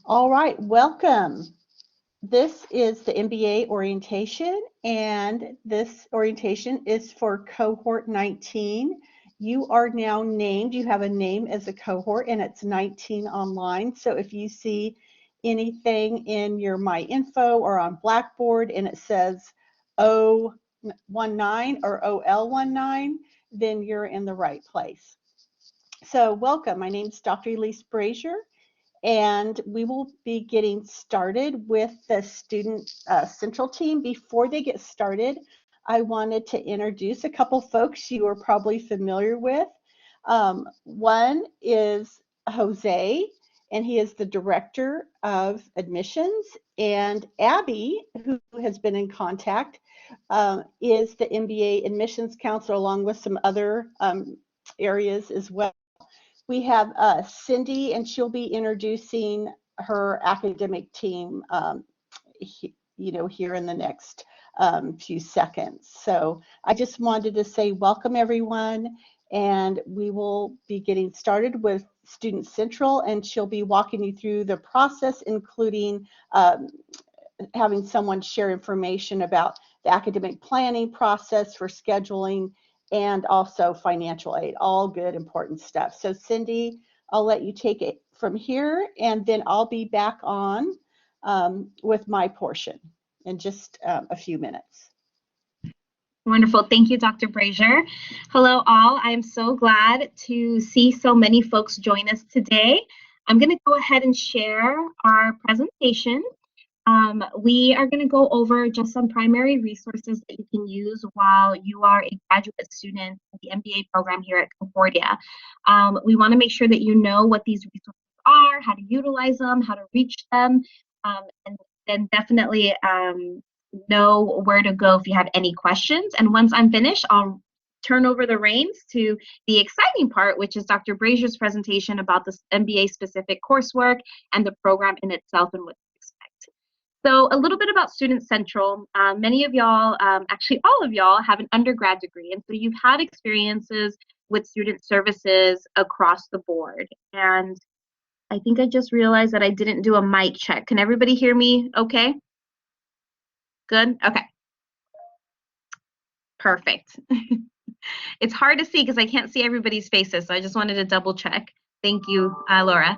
All right, welcome. This is the MBA orientation, and this orientation is for cohort 19. You are now named, you have a name as a cohort, and it's 19 online. So if you see anything in your My Info or on Blackboard and it says O19 or OL19, then you're in the right place. So welcome, my name is Dr. Elise Brazier, and we will be getting started with the Student Central team. Before they get started, I wanted to introduce a couple folks you are probably familiar with. One is Jose, and he is the Director of Admissions, and Abby, who has been in contact, is the MBA Admissions Counselor, along with some other areas as well. We have Cindy, and she'll be introducing her academic team, here in the next few seconds. So I just wanted to say welcome, everyone, and we will be getting started with Student Central, and she'll be walking you through the process, including having someone share information about the academic planning process for scheduling and also financial aid, all good, important stuff. So Cindy, I'll let you take it from here, and then I'll be back on with my portion in just a few minutes. Wonderful. Thank you, Dr. Brazier. Hello, all. I'm so glad to see so many folks join us today. I'm going to go ahead and share our presentation. We are going to go over just some primary resources that you can use while you are a graduate student in the MBA program here at Concordia. We want to make sure that you know what these resources are, how to utilize them, how to reach them, and then definitely know where to go if you have any questions. And once I'm finished, I'll turn over the reins to the exciting part, which is Dr. Brazier's presentation about the MBA specific coursework and the program in itself and what to expect. So a little bit about Student Central. Many of y'all, actually all of y'all, have an undergrad degree, and so you've had experiences with student services across the board. And I think I just realized that I didn't do a mic check. Can everybody hear me okay? Good? Okay. Perfect. It's hard to see because I can't see everybody's faces, so I just wanted to double check. Thank you, Laura.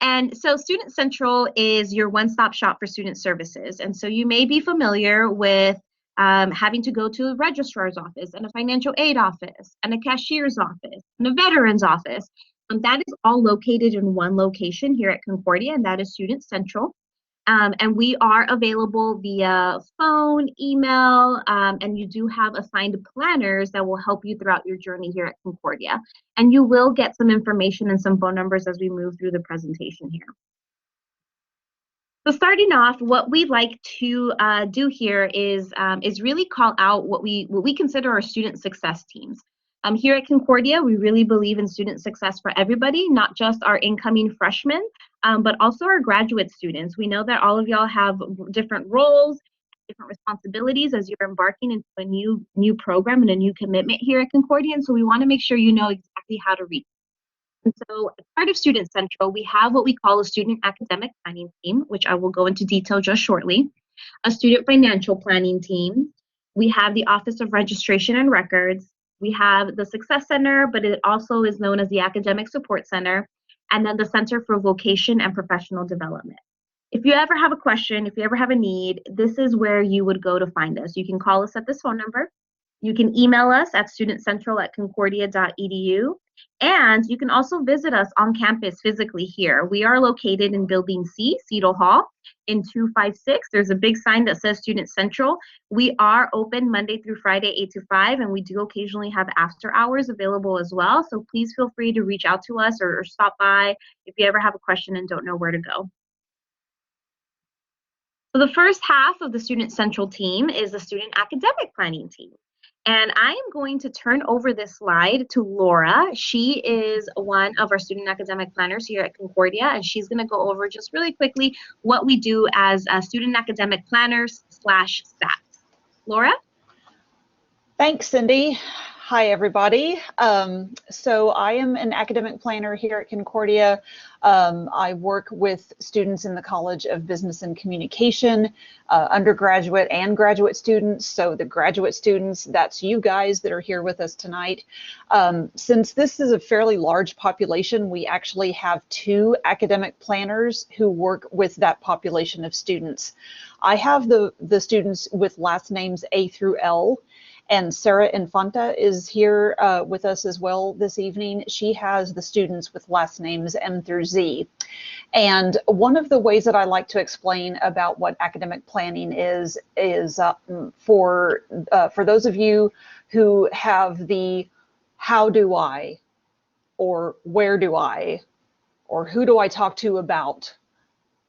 And so Student Central is your one-stop shop for student services. And so you may be familiar with having to go to a registrar's office and a financial aid office and a cashier's office and a veteran's office. And that is all located in one location here at Concordia, and that is Student Central. And we are available via phone, email, and you do have assigned planners that will help you throughout your journey here at Concordia. And you will get some information and some phone numbers as we move through the presentation here. So starting off, what we like to do here is really call out what we consider our student success teams. Here at Concordia, we really believe in student success for everybody, not just our incoming freshmen, but also our graduate students. We know that all of y'all have different roles, different responsibilities as you're embarking into a new program and a new commitment here at Concordia, and so we want to make sure you know exactly how to reach. And so as part of Student Central, we have what we call a student academic planning team, which I will go into detail just shortly, a student financial planning team. We have the Office of Registration and Records. We have the Success Center, but it also is known as the Academic Support Center, and then the Center for Vocation and Professional Development. If you ever have a question, if you ever have a need, this is where you would go to find us. You can call us at this phone number. You can email us at studentcentral@concordia.edu. And you can also visit us on campus physically here. We are located in Building C, Cedar Hall, in 256. There's a big sign that says Student Central. We are open Monday through Friday, 8 to 5, and we do occasionally have after hours available as well. So please feel free to reach out to us or stop by if you ever have a question and don't know where to go. So the first half of the Student Central team is the Student Academic Planning team. And I am going to turn over this slide to Laura. She is one of our student academic planners here at Concordia, and she's going to go over just really quickly what we do as student academic planners / SATs. Laura? Thanks, Cindy. Hi, everybody. So I am an academic planner here at Concordia. I work with students in the College of Business and Communication, undergraduate and graduate students. So the graduate students, that's you guys that are here with us tonight. Since this is a fairly large population, we actually have 2 academic planners who work with that population of students. I have the students with last names A through L. And Sarah Infanta is here with us as well this evening. She has the students with last names M through Z. And one of the ways that I like to explain about what academic planning is for those of you who have the how do I, or where do I, or who do I talk to about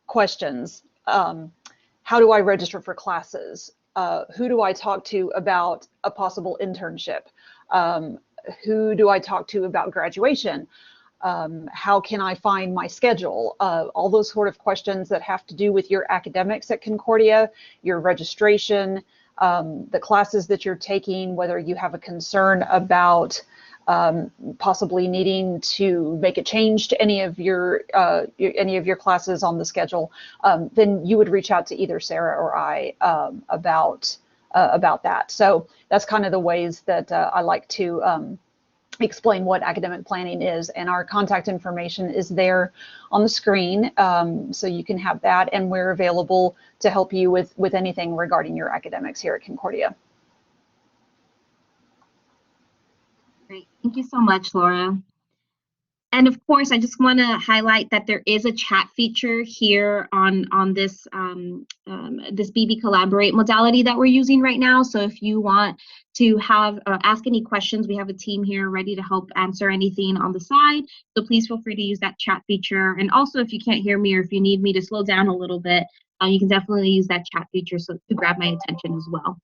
questions. How do I register for classes? Who do I talk to about a possible internship? Who do I talk to about graduation? How can I find my schedule? All those sort of questions that have to do with your academics at Concordia, your registration, the classes that you're taking, whether you have a concern about possibly needing to make a change to any of your classes on the schedule, then you would reach out to either Sarah or I about that. So that's kind of the ways that I like to explain what academic planning is, and our contact information is there on the screen, so you can have that, and we're available to help you with anything regarding your academics here at Concordia. Great. Thank you so much, Laura. And of course, I just want to highlight that there is a chat feature here on this this BB Collaborate modality that we're using right now. So if you want to have ask any questions, we have a team here ready to help answer anything on the side. So please feel free to use that chat feature. And also, if you can't hear me or if you need me to slow down a little bit, you can definitely use that chat feature to grab my attention as well.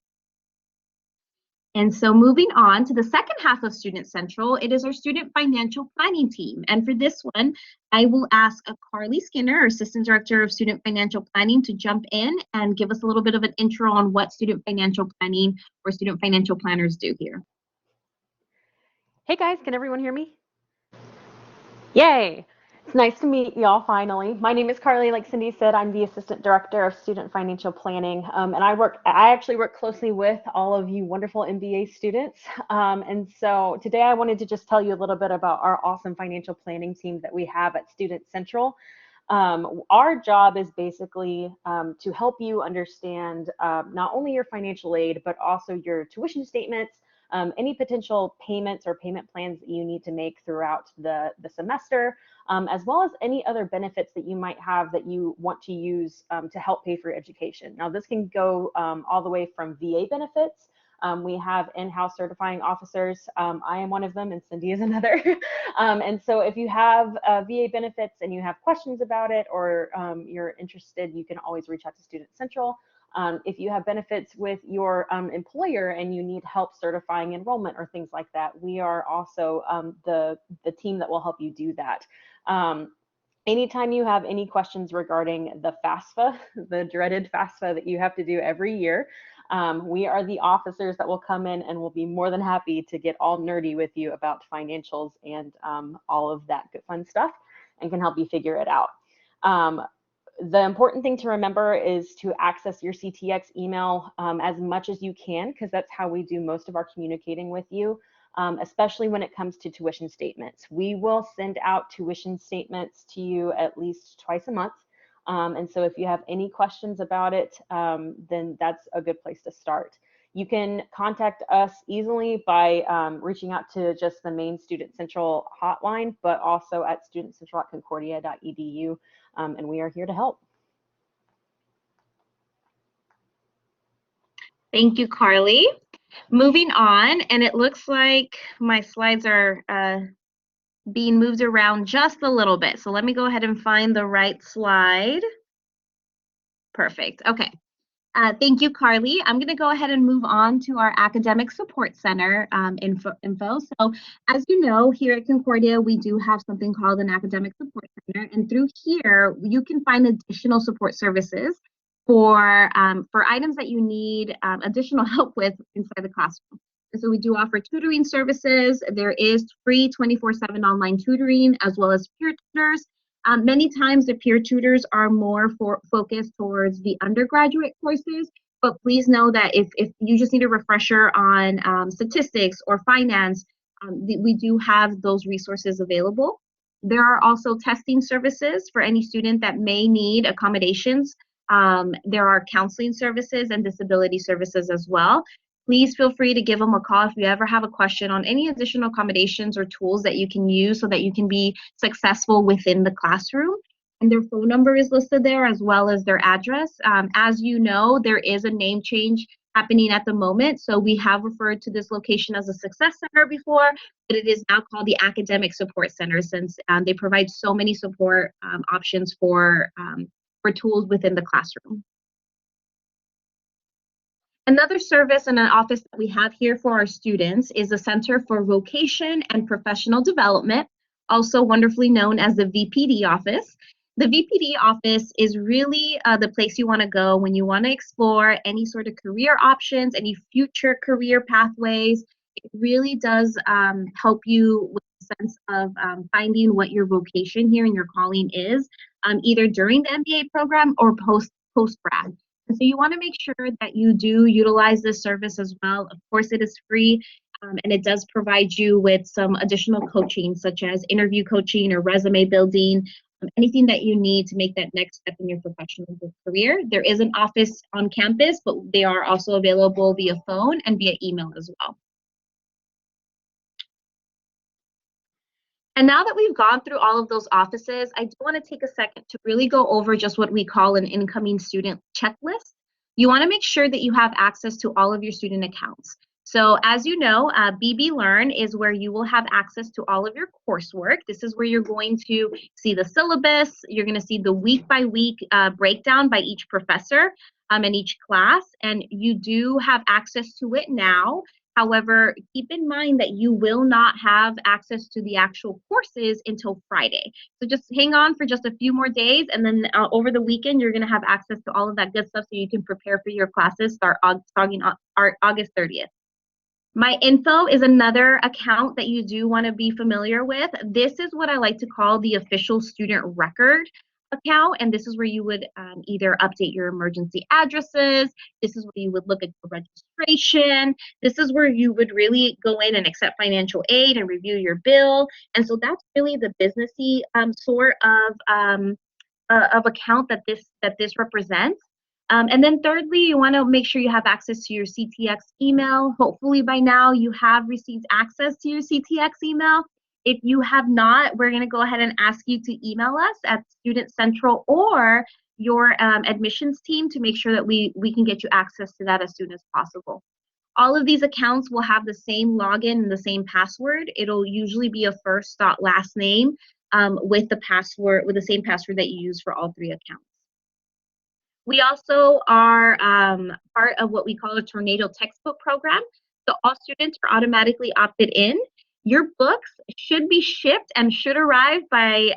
And so moving on to the second half of Student Central, it is our student financial planning team. And for this one, I will ask Carly Skinner, our Assistant Director of Student Financial Planning, to jump in and give us a little bit of an intro on what student financial planning or student financial planners do here. Hey guys, can everyone hear me? Yay! It's nice to meet y'all finally. My name is Carly. Like Cindy said, I'm the Assistant Director of Student Financial Planning, and I actually work closely with all of you wonderful MBA students. And so today I wanted to just tell you a little bit about our awesome financial planning team that we have at Student Central. Our job is basically to help you understand not only your financial aid, but also your tuition statements, any potential payments or payment plans that you need to make throughout the semester, as well as any other benefits that you might have that you want to use to help pay for your education. Now, this can go all the way from VA benefits. We have in-house certifying officers. I am one of them and Cindy is another. And so if you have VA benefits and you have questions about it, or you're interested, you can always reach out to Student Central. If you have benefits with your employer and you need help certifying enrollment or things like that, we are also the team that will help you do that. Anytime you have any questions regarding the FAFSA, the dreaded FAFSA that you have to do every year, we are the officers that will come in and will be more than happy to get all nerdy with you about financials and all of that good fun stuff, and can help you figure it out. The important thing to remember is to access your CTX email as much as you can, because that's how we do most of our communicating with you, especially when it comes to tuition statements. We will send out tuition statements to you at least twice a month. And so if you have any questions about it, then that's a good place to start. You can contact us easily by reaching out to just the main Student Central hotline, but also at studentcentral@concordia.edu. And we are here to help. Thank you, Carly. Moving on, and it looks like my slides are being moved around just a little bit. So let me go ahead and find the right slide. Perfect. Okay. Thank you, Carly. I'm going to go ahead and move on to our Academic Support Center info. So as you know, here at Concordia, we do have something called an Academic Support Center. And through here, you can find additional support services for items that you need additional help with inside the classroom. And so we do offer tutoring services. There is free 24/7 online tutoring as well as peer tutors. Many times the peer tutors are more focused towards the undergraduate courses, but please know that if you just need a refresher on statistics or finance, we do have those resources available. There are also testing services for any student that may need accommodations. There are counseling services and disability services as well. Please feel free to give them a call if you ever have a question on any additional accommodations or tools that you can use so that you can be successful within the classroom. And their phone number is listed there as well as their address. As you know, there is a name change happening at the moment. So we have referred to this location as a Success Center before, but it is now called the Academic Support Center since they provide so many support options for tools within the classroom. Another service and an office that we have here for our students is the Center for Vocation and Professional Development, also wonderfully known as the VPD office. The VPD office is really the place you want to go when you want to explore any sort of career options, any future career pathways. It really does help you with a sense of finding what your vocation here and your calling is, either during the MBA program or post-grad. And so you want to make sure that you do utilize this service as well. Of course, it is free, and it does provide you with some additional coaching, such as interview coaching or resume building, anything that you need to make that next step in your professional career. There is an office on campus, but they are also available via phone and via email as well. And now that we've gone through all of those offices, I do want to take a second to really go over just what we call an incoming student checklist. You want to make sure that you have access to all of your student accounts. So as you know, BB Learn is where you will have access to all of your coursework. This is where you're going to see the syllabus. You're going to see the week-by-week breakdown by each professor and each class, and you do have access to it now. However, keep in mind that you will not have access to the actual courses until Friday. So just hang on for just a few more days, and then over the weekend, you're going to have access to all of that good stuff so you can prepare for your classes starting August 30th. My Info is another account that you do want to be familiar with. This is what I like to call the official student record account, and this is where you would either update your emergency addresses. This is where you would look at your registration. This is where you would really go in and accept financial aid and review your bill. And so that's really the businessy sort of account that this represents. And then thirdly, you want to make sure you have access to your CTX email. Hopefully by now you have received access to your CTX email. If you have not, we're going to go ahead and ask you to email us at Student Central or your admissions team to make sure that we can get you access to that as soon as possible. All of these accounts will have the same login and the same password. It'll usually be a first.last name with the same password that you use for all three accounts. We also are part of what we call a tornado textbook program. So all students are automatically opted in. Your books should be shipped and should arrive by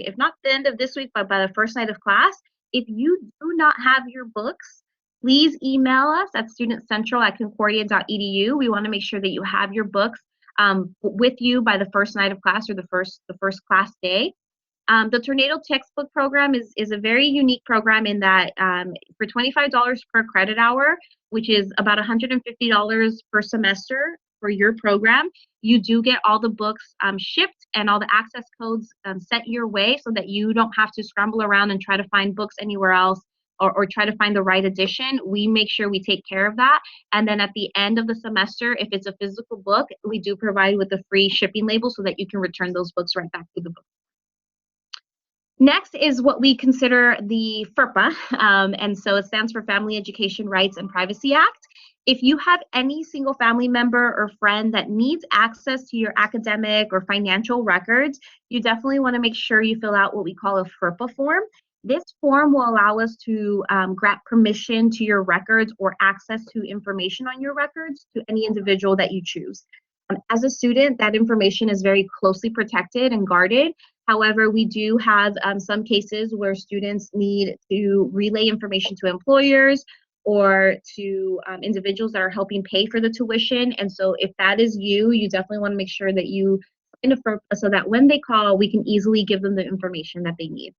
if not the end of this week, but by the first night of class. If you do not have your books, please email us at studentcentral@concordia.edu. We want to make sure that you have your books with you by the first night of class or the first class day. The Tornado Textbook Program is a very unique program in that for $25 per credit hour, which is about $150 per semester for your program, you do get all the books shipped and all the access codes sent your way so that you don't have to scramble around and try to find books anywhere else or try to find the right edition. We make sure we take care of that. And then at the end of the semester, if it's a physical book, we do provide with a free shipping label so that you can return those books right back to the book. Next is what we consider the FERPA, and so it stands for Family Education Rights and Privacy Act. If you have any single family member or friend that needs access to your academic or financial records, you definitely want to make sure you fill out what we call a FERPA form. This form will allow us to grant permission to your records or access to information on your records to any individual that you choose. As a student, that information is very closely protected and guarded. However, we do have some cases where students need to relay information to employers or to individuals that are helping pay for the tuition. And so if that is you, you definitely want to make sure that you sign up for, so that when they call, we can easily give them the information that they need.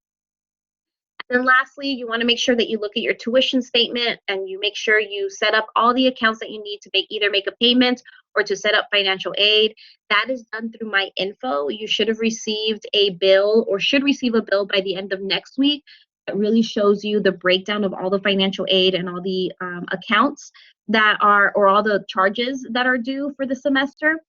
And then lastly, you want to make sure that you look at your tuition statement and you make sure you set up all the accounts that you need to either make a payment or to set up financial aid. That is done through My Info. You should have received a bill or should receive a bill by the end of next week. It really shows you the breakdown of all the financial aid and all the accounts that are, or all the charges that are due for the semester.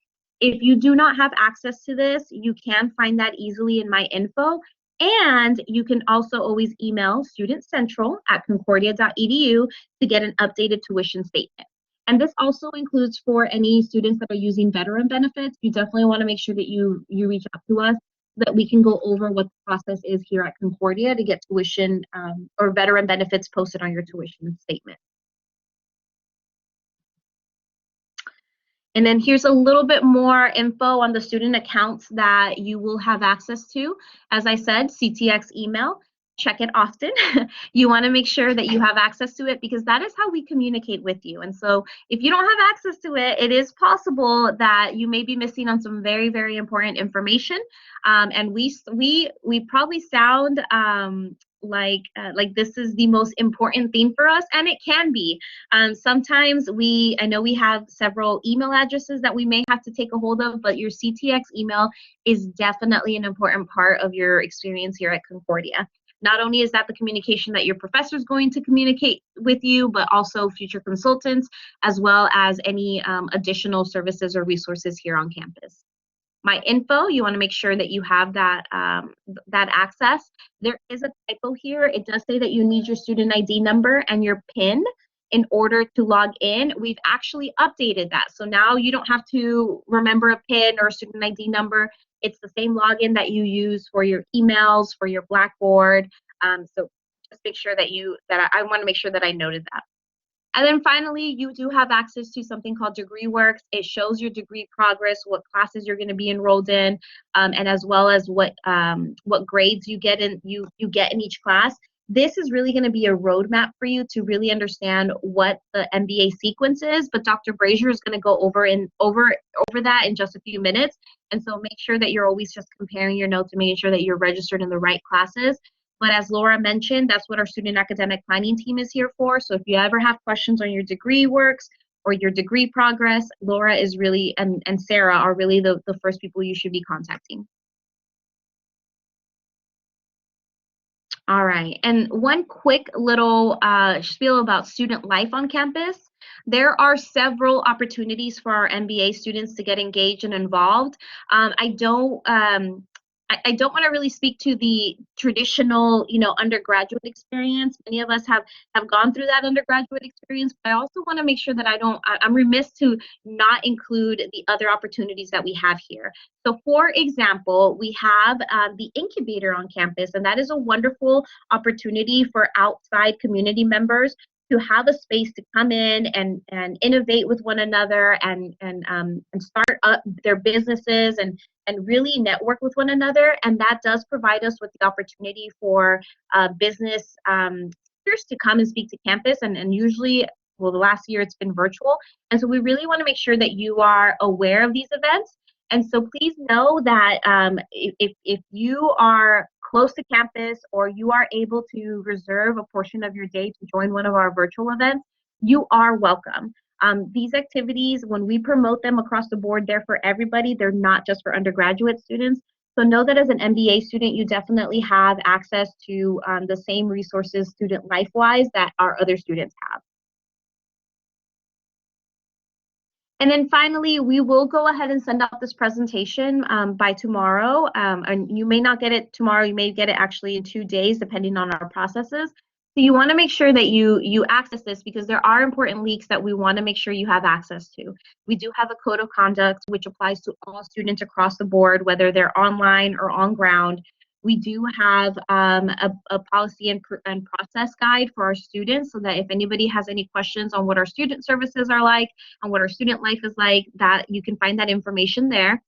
If you do not have access to this, you can find that easily in My Info. And you can also always email studentcentral@concordia.edu to get an updated tuition statement. And this also includes for any students that are using veteran benefits. You definitely want to make sure that you reach out to us so that we can go over what the process is here at Concordia to get tuition or veteran benefits posted on your tuition statement. And then here's a little bit more info on the student accounts that you will have access to. As I said, CTX email, check it often. You want to make sure that you have access to it because that is how we communicate with you. And so if you don't have access to it, it is possible that you may be missing on some very, very important information. And we probably sound like this is the most important thing for us, and it can be. Sometimes I know we have several email addresses that we may have to take a hold of, but your CTX email is definitely an important part of your experience here at Concordia. Not only is that the communication that your professor is going to communicate with you, but also future consultants, as well as any additional services or resources here on campus. My Info, you want to make sure that you have that that access. There is a typo here. It does say that you need your student ID number and your PIN in order to log in. We've actually updated that. So now you don't have to remember a PIN or a student ID number. It's the same login that you use for your emails, for your Blackboard. So just make sure that I want to make sure that I noted that. And then finally, you do have access to something called DegreeWorks. It shows your degree progress, what classes you're going to be enrolled in, and as well as what grades you get in each class. This is really going to be a roadmap for you to really understand what the MBA sequence is. But Dr. Brazier is going to go over that in just a few minutes. And so make sure that you're always just comparing your notes and making sure that you're registered in the right classes. But as Laura mentioned, that's what our student academic planning team is here for. So if you ever have questions on your DegreeWorks or your degree progress, Laura is really, and Sarah are really the first people you should be contacting. All right, and one quick little spiel about student life on campus. There are several opportunities for our MBA students to get engaged and involved. I don't want to really speak to the traditional, undergraduate experience. Many of us have gone through that undergraduate experience, but I also want to make sure that I'm remiss to not include the other opportunities that we have here. So for example, we have the incubator on campus, and that is a wonderful opportunity for outside community members to have a space to come in and innovate with one another and start up their businesses and really network with one another. And that does provide us with the opportunity for business speakers to come and speak to campus. And usually, well, the last year it's been virtual. And so we really want to make sure that you are aware of these events. And so please know that if you are close to campus or you are able to reserve a portion of your day to join one of our virtual events, you are welcome. These activities, when we promote them across the board, they're for everybody. They're not just for undergraduate students. So know that as an MBA student, you definitely have access to the same resources student life-wise that our other students have. And then finally, we will go ahead and send out this presentation by tomorrow. And you may not get it tomorrow, you may get it actually in 2 days, depending on our processes. So you want to make sure that you access this because there are important leaks that we want to make sure you have access to. We do have a code of conduct which applies to all students across the board, whether they're online or on ground. We do have a policy and process guide for our students so that if anybody has any questions on what our student services are like and what our student life is like, that you can find that information there.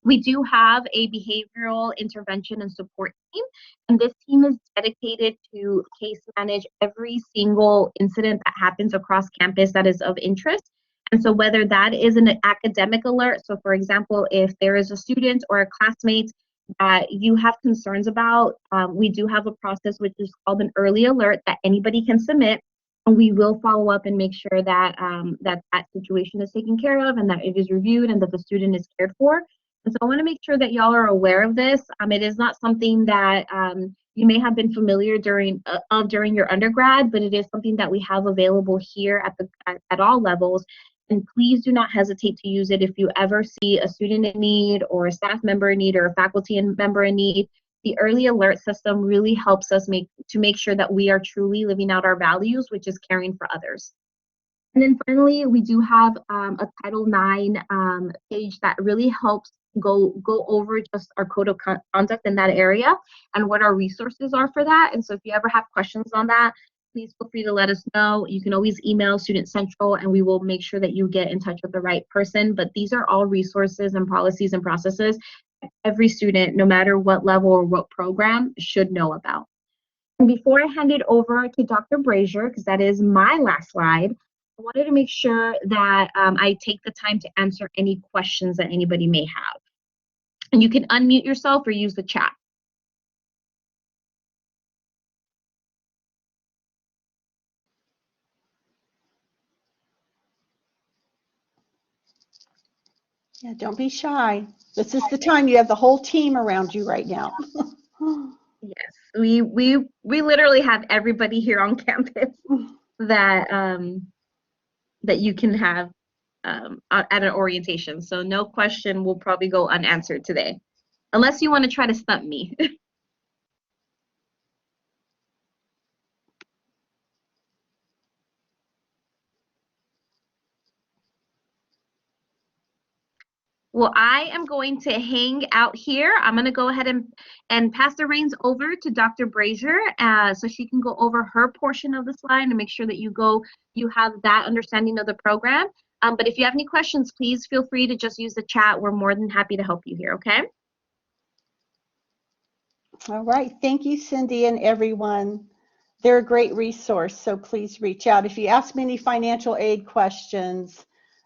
We do have a behavioral intervention and support team, and this team is dedicated to case manage every single incident that happens across campus that is of interest. And so whether that is an academic alert, so for example, if there is a student or a classmate that you have concerns about, we do have a process which is called an early alert that anybody can submit, and we will follow up and make sure that that situation is taken care of and that it is reviewed and that the student is cared for. And so I want to make sure that y'all are aware of this. It is not something that you may have been familiar during your undergrad, but it is something that we have available here at all levels. And please do not hesitate to use it if you ever see a student in need or a staff member in need or a faculty member in need. The early alert system really helps us make sure that we are truly living out our values, which is caring for others. And then finally, we do have a Title IX page that really helps go over just our code of conduct in that area and what our resources are for that. And so if you ever have questions on that, please feel free to let us know. You can always email Student Central and we will make sure that you get in touch with the right person. But these are all resources and policies and processes every student, no matter what level or what program, should know about. And before I hand it over to Dr. Brazier, because that is my last slide, I wanted to make sure that I take the time to answer any questions that anybody may have. And you can unmute yourself or use the chat. Yeah, don't be shy. This is the time. You have the whole team around you right now. Yes, we literally have everybody here on campus that that you can have at an orientation. So no question will probably go unanswered today, unless you want to try to stump me. Well, I am going to hang out here. I'm going to go ahead and pass the reins over to Dr. Brazier so she can go over her portion of the slide and make sure that you have that understanding of the program. But if you have any questions, please feel free to just use the chat. We're more than happy to help you here, okay? All right. Thank you, Cindy, and everyone. They're a great resource, so please reach out. If you ask me any financial aid questions,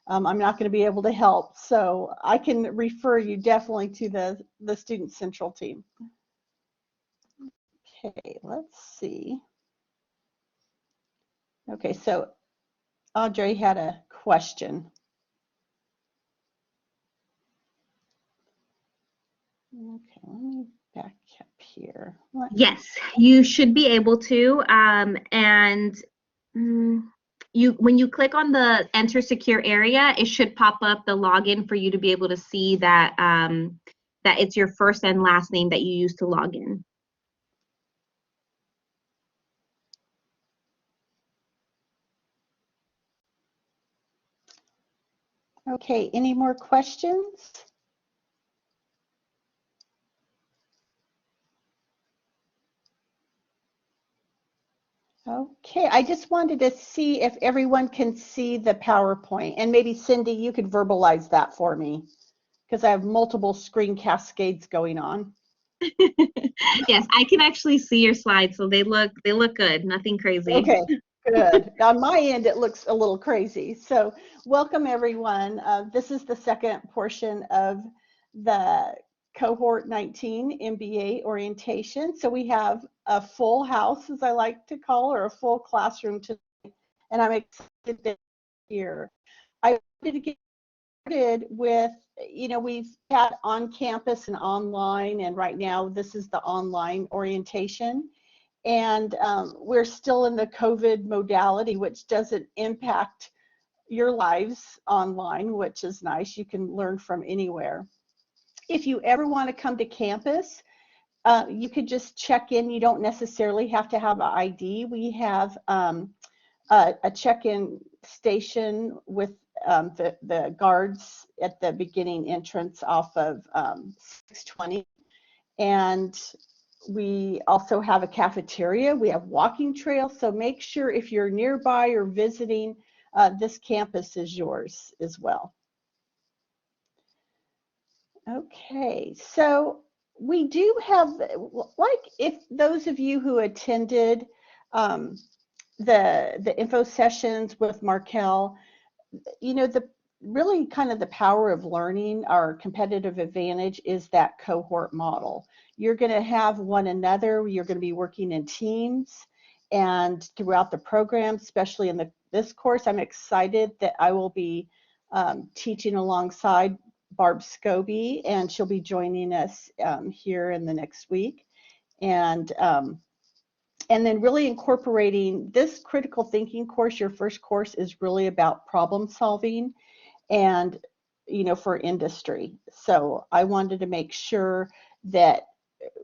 I'm not going to be able to help, so I can refer you definitely to the Student Central team. Okay, let's see. Okay, so Audrey had a question. Okay, let me back up here. Yes, you should be able to. When you click on the Enter Secure area, it should pop up the login for you to be able to see that that it's your first and last name that you use to log in. Okay, any more questions? Okay, I just wanted to see if everyone can see the PowerPoint, and maybe Cindy, you could verbalize that for me, because I have multiple screen cascades going on. Yes, I can actually see your slides, so they look good, nothing crazy. Okay, good. On my end, it looks a little crazy. So welcome, everyone. This is the second portion of the Cohort 19 MBA orientation. So we have a full house, as I like to call, or a full classroom today, and I'm excited to be here. I wanted to get started with, we've had on campus and online, and right now this is the online orientation. And we're still in the COVID modality, which doesn't impact your lives online, which is nice. You can learn from anywhere. If you ever want to come to campus, you could just check in. You don't necessarily have to have an ID. We have a check-in station with the guards at the beginning entrance off of 620. And we also have a cafeteria. We have walking trails. So make sure if you're nearby or visiting, this campus is yours as well. Okay, so we do have, like, if those of you who attended um, the info sessions with Markel, you know, the really kind of the power of learning, our competitive advantage is that cohort model. You're going to have one another, you're going to be working in teams, and throughout the program, especially in this course, I'm excited that I will be teaching alongside Barb Scobie, and she'll be joining us here in the next week. And then really incorporating this critical thinking course. Your first course is really about problem solving and, you know, for industry. So I wanted to make sure that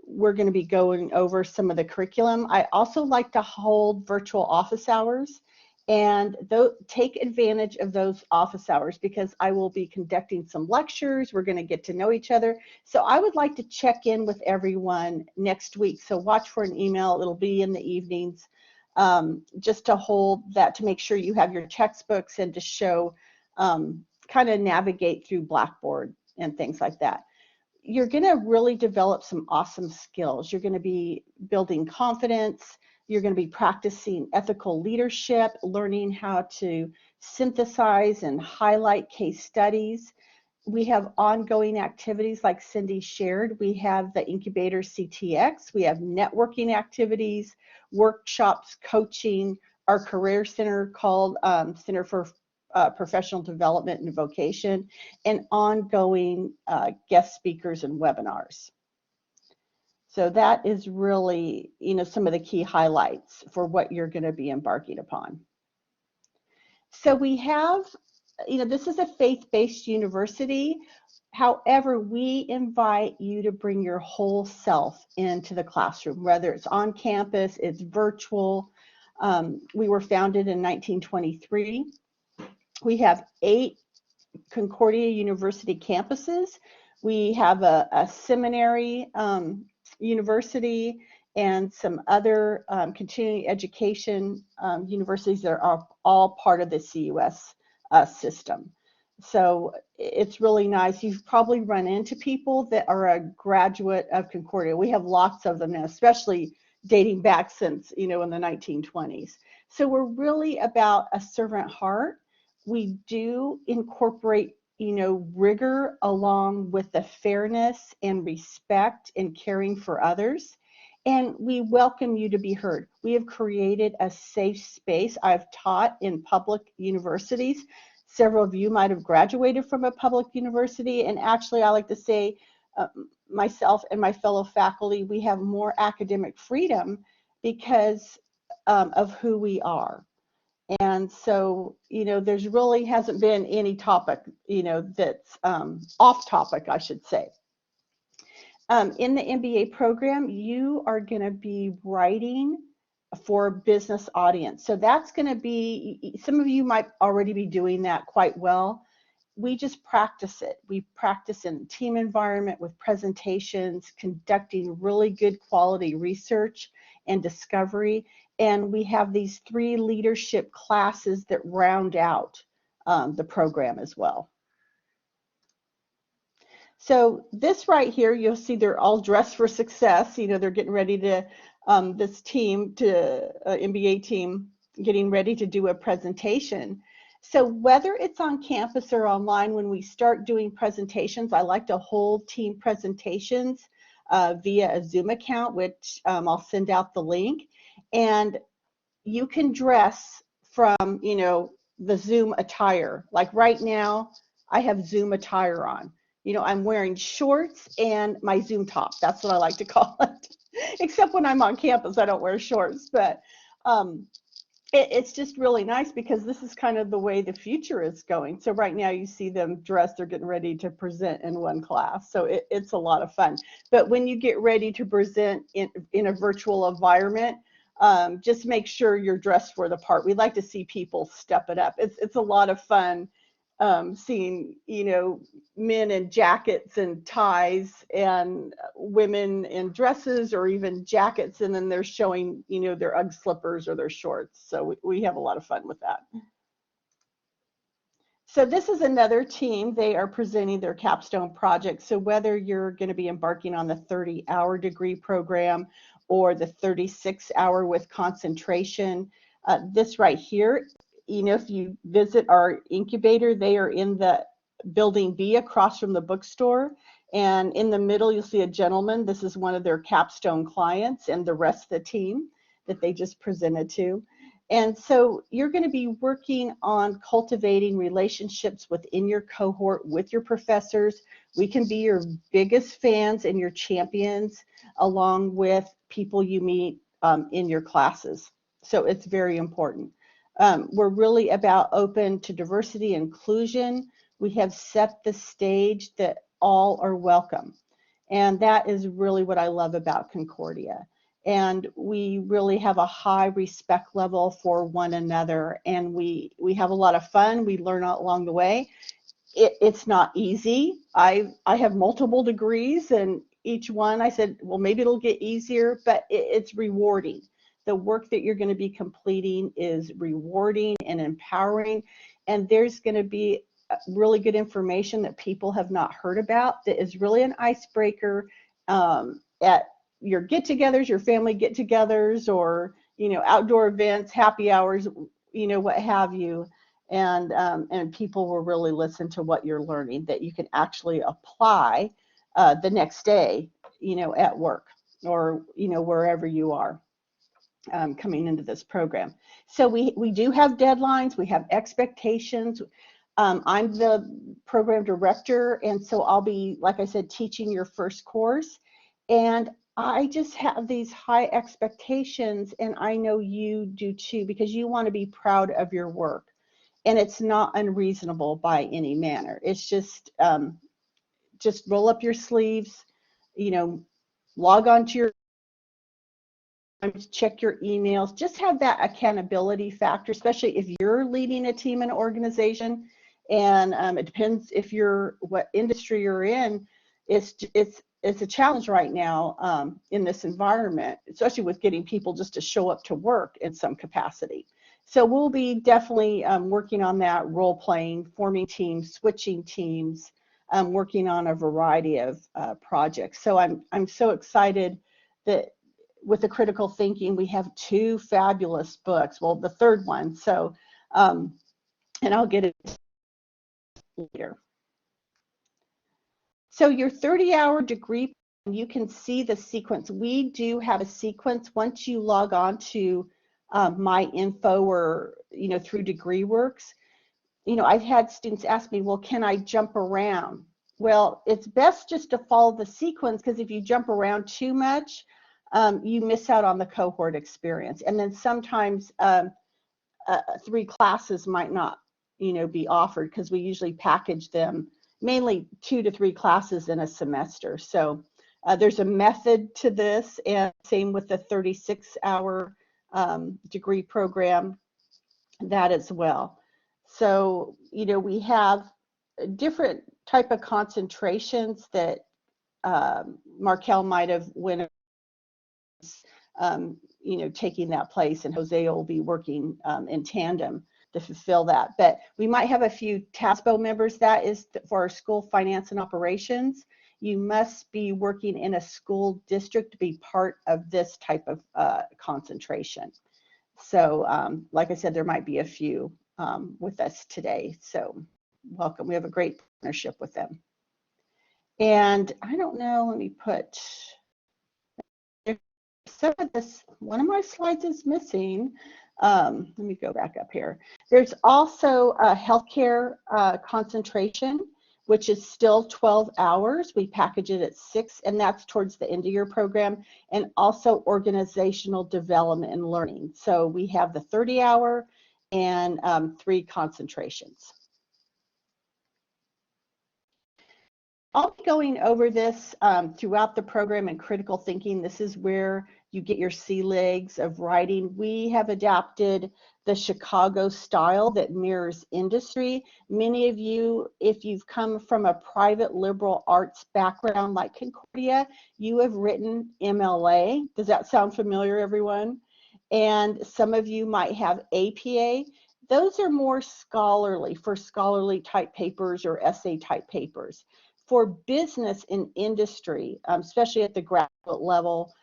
we're going to be going over some of the curriculum. I also like to hold virtual office hours, and take advantage of those office hours because I will be conducting some lectures. We're going to get to know each other. So I would like to check in with everyone next week. So watch for an email. It'll be in the evenings, just to hold that, to make sure you have your textbooks and to show, kind of navigate through Blackboard and things like that. You're going to really develop some awesome skills. You're going to be building confidence. You're going to be practicing ethical leadership, learning how to synthesize and highlight case studies. We have ongoing activities like Cindy shared. We have the incubator CTX. We have networking activities, workshops, coaching, our career center called Center for Professional Development and Vocation, and ongoing guest speakers and webinars. So that is really, you know, some of the key highlights for what you're going to be embarking upon. So we have, you know, this is a faith-based university. However, we invite you to bring your whole self into the classroom, whether it's on campus, it's virtual. We were founded in 1923. We have 8 Concordia University campuses. We have a seminary university and some other continuing education universities that are all part of the CUS system. So it's really nice. You've probably run into people that are a graduate of Concordia. We have lots of them now, especially dating back since, you know, in the 1920s. So we're really about a servant heart. We do incorporate, you know, rigor along with the fairness and respect and caring for others. And we welcome you to be heard. We have created a safe space. I've taught in public universities. Several of you might have graduated from a public university. And actually, I like to say, myself and my fellow faculty, we have more academic freedom because of who we are. And so, you know, there's really hasn't been any topic, you know, that's off topic, I should say. In the MBA program, you are going to be writing for business audience. So that's going to be, some of you might already be doing that quite well. We just practice it. We practice in a team environment with presentations, conducting really good quality research and discovery. And we have these 3 leadership classes that round out the program as well. So this right here, you'll see they're all dressed for success. You know, they're getting ready to, this team, MBA team, getting ready to do a presentation. So whether it's on campus or online, when we start doing presentations, I like to hold team presentations via a Zoom account, which I'll send out the link. And you can dress from, you know, the Zoom attire. Like right now, I have Zoom attire on. You know, I'm wearing shorts and my Zoom top. That's what I like to call it. Except when I'm on campus, I don't wear shorts. But it's just really nice because this is kind of the way the future is going. So right now you see them dressed, they're getting ready to present in one class. So it's a lot of fun. But when you get ready to present in a virtual environment, just make sure you're dressed for the part. We like to see people step it up. It's a lot of fun seeing, you know, men in jackets and ties and women in dresses or even jackets, and then they're showing, you know, their UGG slippers or their shorts. So we have a lot of fun with that. So this is another team. They are presenting their capstone project. So whether you're going to be embarking on the 30-hour degree program or the 36-hour with concentration, this right here, if you visit our incubator, they are in the building B across from the bookstore. And in the middle, you'll see a gentleman. This is one of their capstone clients and the rest of the team that they just presented to. And so you're going to be working on cultivating relationships within your cohort with your professors. We can be your biggest fans and your champions, along with people you meet in your classes. So it's very important. We're really about open to diversity and inclusion. We have set the stage that all are welcome. And that is really what I love about Concordia. And we really have a high respect level for one another, and we have a lot of fun. We learn along the way. It's not easy. I have multiple degrees, and each one I said, well, maybe it'll get easier, but it's rewarding. The work that you're going to be completing is rewarding and empowering, and there's going to be really good information that people have not heard about that is really an icebreaker at your get-togethers, your family get-togethers, or outdoor events, happy hours, what have you, and people will really listen to what you're learning that you can actually apply the next day, at work or wherever you are coming into this program. So we do have deadlines, we have expectations. I'm the program director, and so I'll be, like I said, teaching your first course. And I just have these high expectations, and I know you do too, because you want to be proud of your work. And it's not unreasonable by any manner. It's just roll up your sleeves, log on to your, check your emails, just have that accountability factor, especially if you're leading a team and organization. And it depends what industry you're in. It's a challenge right now in this environment, especially with getting people just to show up to work in some capacity. So we'll be definitely working on that, role playing, forming teams, switching teams, working on a variety of projects. So I'm so excited that with the critical thinking, we have 2 fabulous books. Well, the third one. So, and I'll get it later. So your 30-hour degree, you can see the sequence. We do have a sequence once you log on to my info or through DegreeWorks. I've had students ask me, well, can I jump around? Well, it's best just to follow the sequence, because if you jump around too much, you miss out on the cohort experience. And then sometimes 3 classes might not be offered, because we usually package them, mainly 2 to 3 classes in a semester. So there's a method to this, and same with the 36-hour degree program, that as well. So we have different type of concentrations that Markel might have went taking that place, and Jose will be working in tandem to fulfill that. But we might have a few TASPO members. That is for our school finance and operations. You must be working in a school district to be part of this type of concentration. So like I said, there might be a few with us today. So welcome. We have a great partnership with them. And I don't know, let me put, some of this, one of my slides is missing. Let me go back up here. There's also a healthcare concentration, which is still 12 hours. We package it at 6, and that's towards the end of your program, and also organizational development and learning. So we have the 30-hour and 3 concentrations. I'll be going over this throughout the program in critical thinking. This is where you get your sea legs of writing. We have adapted the Chicago style that mirrors industry. Many of you, if you've come from a private liberal arts background like Concordia, you have written MLA. Does that sound familiar, everyone? And some of you might have APA. those are more scholarly, for scholarly type papers or essay type papers. For business and industry, especially at the graduate level,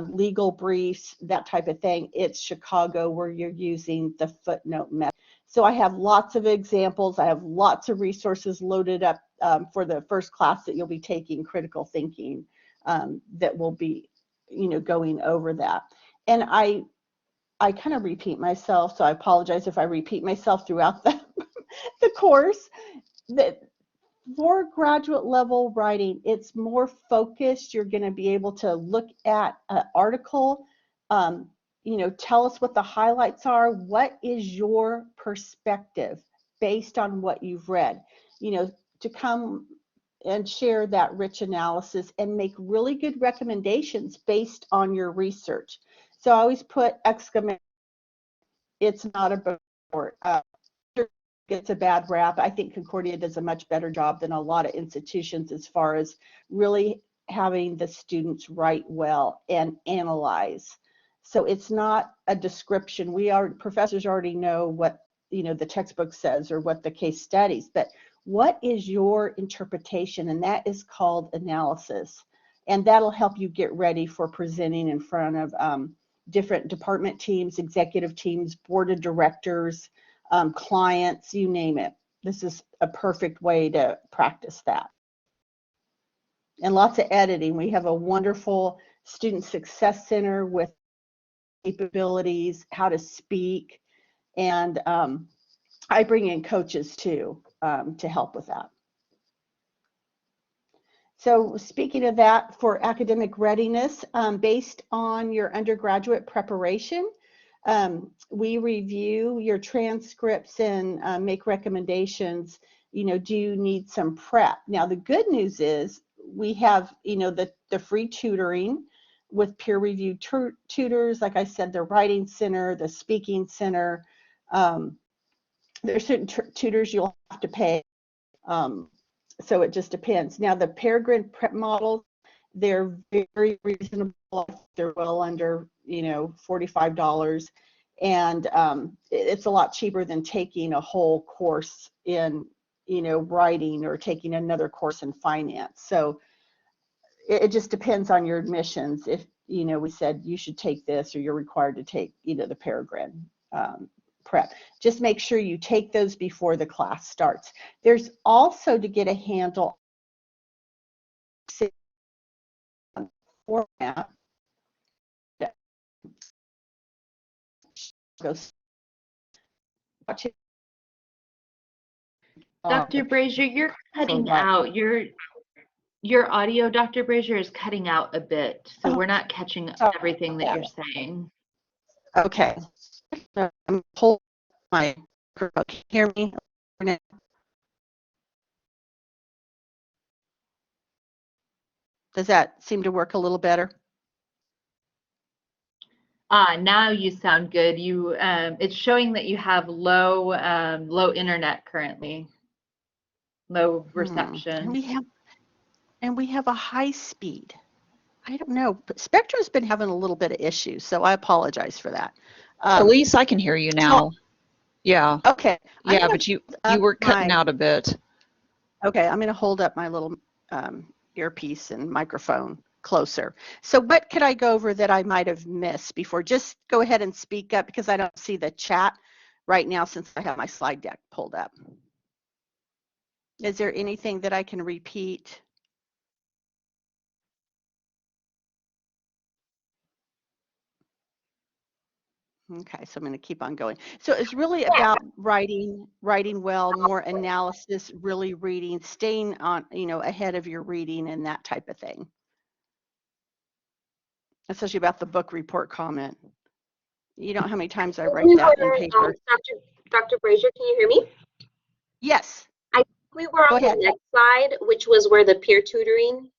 legal briefs, that type of thing, it's Chicago where you're using the footnote method. So I have lots of examples. I have lots of resources loaded up for the first class that you'll be taking, critical thinking, that will be, going over that. And I kind of repeat myself, so I apologize if I repeat myself throughout the, the course. That for graduate level writing, it's more focused. You're going to be able to look at an article, tell us what the highlights are. What is your perspective based on what you've read? To come and share that rich analysis and make really good recommendations based on your research. So I always put exclamation, it's not a book report. Gets a bad rap. I think Concordia does a much better job than a lot of institutions as far as really having the students write well and analyze. So it's not a description. Professors already know what the textbook says or what the case studies, but what is your interpretation? And that is called analysis. And that'll help you get ready for presenting in front of different department teams, executive teams, board of directors, clients, you name it. This is a perfect way to practice that. And lots of editing. We have a wonderful student success center with capabilities, how to speak, and I bring in coaches too to help with that. So speaking of that, for academic readiness, based on your undergraduate preparation, we review your transcripts and make recommendations. Do you need some prep? Now, the good news is we have, the free tutoring with peer-reviewed tutors. Like I said, the writing center, the speaking center. There's certain tutors you'll have to pay. So it just depends. Now, the Peregrine prep models, they're very reasonable. They're well under, $45. And it's a lot cheaper than taking a whole course in, writing or taking another course in finance. So it just depends on your admissions. If, we said you should take this or you're required to take, the Peregrine prep. Just make sure you take those before the class starts. There's also, to get a handle on format, Dr. Brazier, you're cutting out. Your audio, Dr. Brazier, is cutting out a bit, so we're not catching everything that you're saying. Okay. I'm pulling my microphone. Can you hear me now? Does that seem to work a little better? Now you sound good. It's showing that you have low internet currently, low reception. And we have a high speed. I don't know, but Spectrum's been having a little bit of issues, so I apologize for that. Elise, I can hear you now. Yeah. Okay. Yeah, but you were cutting out a bit. Okay, I'm going to hold up my little earpiece and microphone closer. So what could I go over that I might have missed before? Just go ahead and speak up because I don't see the chat right now since I have my slide deck pulled up. Is there anything that I can repeat? Okay, so I'm going to keep on going. So it's really about writing well, more analysis, really reading, staying on, ahead of your reading and that type of thing. Especially about the book report comment. You don't know how many times I write that in paper. Dr. Brazier, can you hear me? Yes. I think we were on the next slide, which was where the peer tutoring.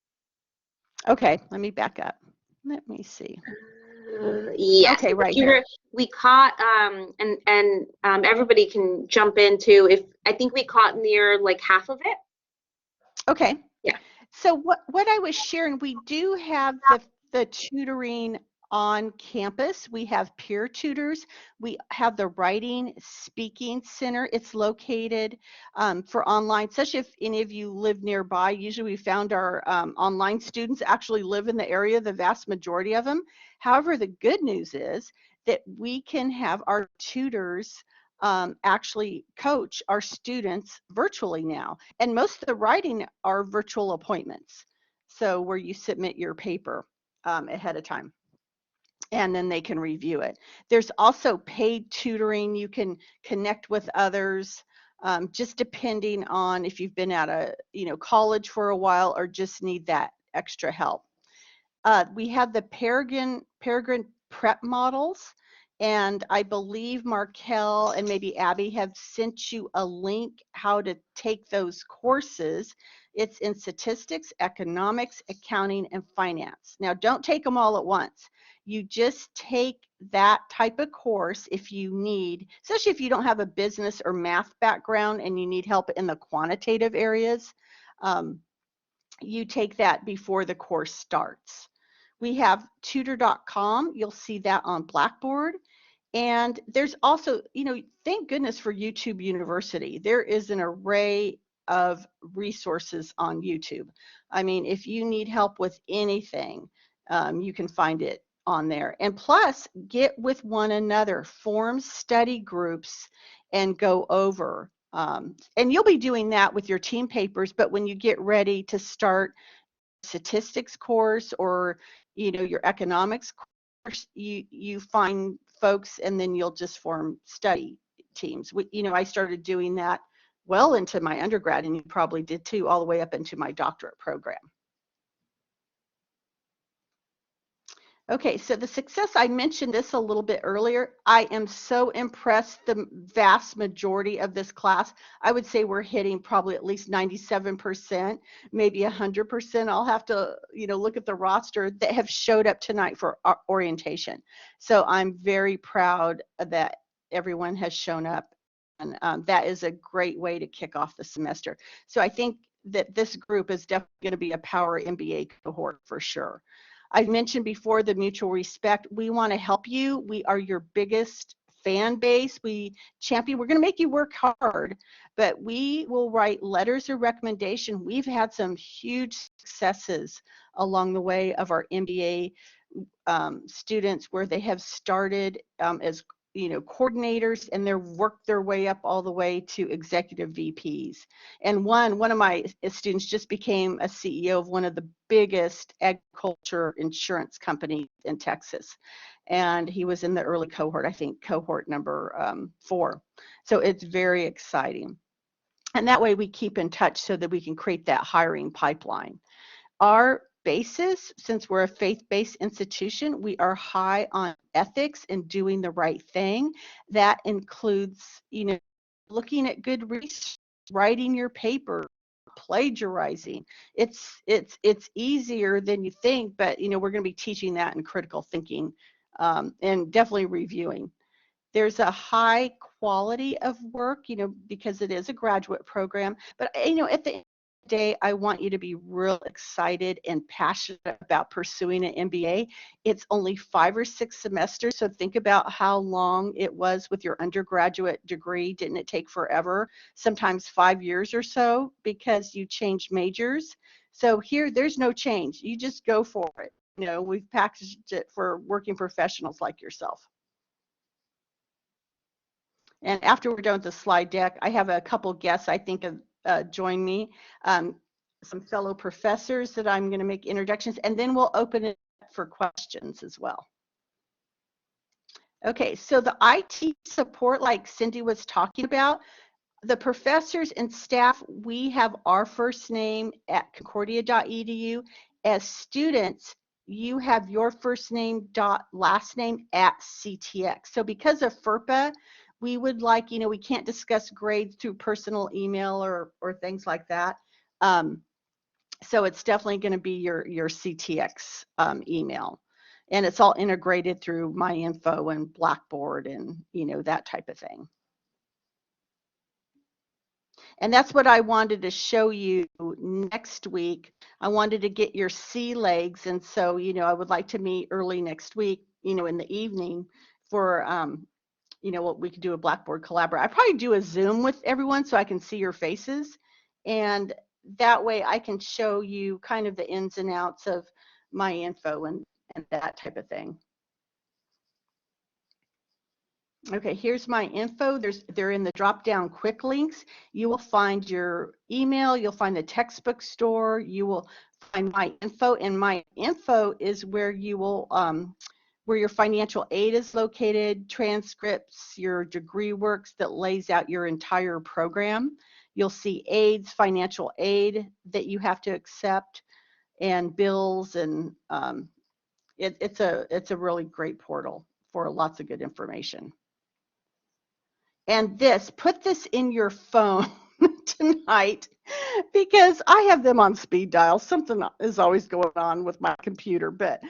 Okay, let me back up. Let me see. Yes. Okay, right here. We caught, and everybody can jump into, I think we caught near like half of it. Okay. Yeah. So what I was sharing, we do have the tutoring on campus. We have peer tutors. We have the Writing Speaking Center. It's located for online, especially if any of you live nearby. Usually we found our online students actually live in the area, the vast majority of them. However, the good news is that we can have our tutors actually coach our students virtually now. And most of the writing are virtual appointments. So where you submit your paper ahead of time, and then they can review it. There's also paid tutoring. You can connect with others, just depending on if you've been at a college for a while or just need that extra help. We have the Peregrine prep models, and I believe Markel and maybe Abby have sent you a link how to take those courses. It's in statistics, economics, accounting, and finance. Now, don't take them all at once. You just take that type of course if you need, especially if you don't have a business or math background and you need help in the quantitative areas. You take that before the course starts. We have tutor.com. You'll see that on Blackboard. And there's also, thank goodness for YouTube University. There is an array of resources on YouTube. I mean, if you need help with anything, you can find it on there. And plus, get with one another, form study groups, and go over. And you'll be doing that with your team papers, but when you get ready to start statistics course or your economics course, you find folks and then you'll just form study teams. I started doing that well into my undergrad, and you probably did too, all the way up into my doctorate program. Okay, so the success, I mentioned this a little bit earlier. I am so impressed, the vast majority of this class, I would say we're hitting probably at least 97%, maybe 100%. I'll have to, look at the roster that have showed up tonight for orientation. So I'm very proud that everyone has shown up, and that is a great way to kick off the semester. So I think that this group is definitely going to be a power MBA cohort for sure. I've mentioned before the mutual respect. We want to help you. We are your biggest fan base. We're going to make you work hard, but we will write letters of recommendation. We've had some huge successes along the way of our MBA students where they have started as coordinators, and they've worked their way up all the way to executive VPs. And one of my students just became a CEO of one of the biggest agriculture insurance companies in Texas. And he was in the early cohort, I think cohort number 4. So it's very exciting. And that way we keep in touch so that we can create that hiring pipeline. Our basis, since we're a faith-based institution, we are high on ethics and doing the right thing. That includes, looking at good research, writing your paper, plagiarizing. It's easier than you think, but we're going to be teaching that in critical thinking, and definitely reviewing. There's a high quality of work, because it is a graduate program. But at the end of the day, I want you to be real excited and passionate about pursuing an MBA. It's only 5 or 6 semesters, so think about how long it was with your undergraduate degree. Didn't it take forever? Sometimes 5 years or so, because you changed majors. So here, there's no change. You just go for it. We've packaged it for working professionals like yourself. And after we're done with the slide deck, I have a couple guests I think have joined me, some fellow professors that I'm going to make introductions, and then we'll open it up for questions as well. Okay, so the IT support, like Cindy was talking about, the professors and staff, we have our first name at concordia.edu. As students, you have your first name dot last name at CTX. So because of FERPA, we would like, we can't discuss grades through personal email or things like that. So it's definitely going to be your CTX email. And it's all integrated through MyInfo and Blackboard and, that type of thing. And that's what I wanted to show you next week. I wanted to get your sea legs. And so, I would like to meet early next week, in the evening for, what we could do a Blackboard Collaborate. I probably do a Zoom with everyone so I can see your faces. And that way I can show you kind of the ins and outs of my info and that type of thing. Okay, here's my info. They're in the drop-down quick links. You will find your email, you'll find the textbook store, you will find my info, and my info is where you will where your financial aid is located, transcripts, your degree works that lays out your entire program. You'll see aids, financial aid that you have to accept, and bills, and it's a really great portal for lots of good information. And put this in your phone tonight, because I have them on speed dial. Something is always going on with my computer, but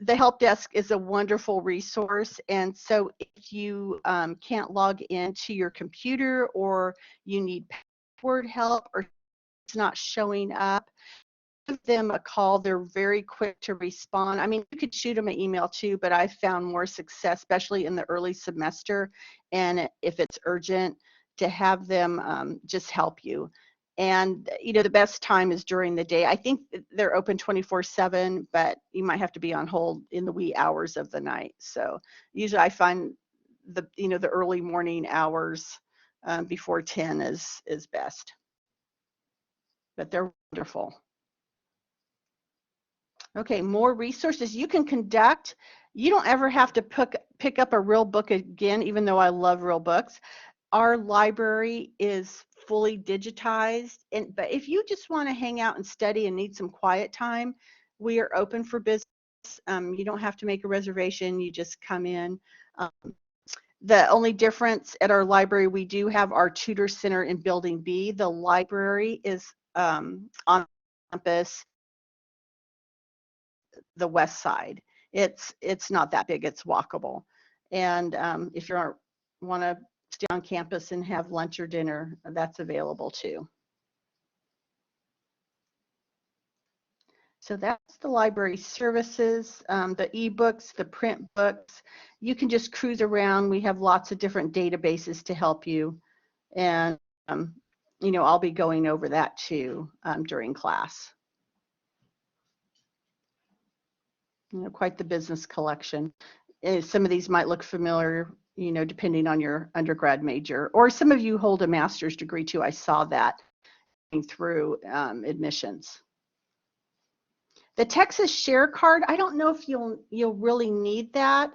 the help desk is a wonderful resource. And so if you can't log into your computer, or you need password help, or it's not showing up, give them a call. They're very quick to respond. I mean, you could shoot them an email too, but I've found more success, especially in the early semester, and if it's urgent, to have them just help you. And the best time is during the day. I think they're open 24/7, but you might have to be on hold in the wee hours of the night. So usually I find the early morning hours before 10 is best. But they're wonderful. Okay, more resources you can conduct. You don't ever have to pick up a real book again, even though I love real books. Our library is fully digitized, but if you just want to hang out and study and need some quiet time, we are open for business. You don't have to make a reservation. You just come in. The only difference at our library, we do have our tutor center in Building B. The library is on campus, the west side. It's not that big, it's walkable. And if you want to stay on campus and have lunch or dinner, that's available too. So that's the library services, the ebooks, the print books. You can just cruise around. We have lots of different databases to help you. And, I'll be going over that too during class. Quite the business collection. Some of these might look familiar, depending on your undergrad major, or some of you hold a master's degree too. I saw that through admissions. The Texas Share Card, I don't know if you'll really need that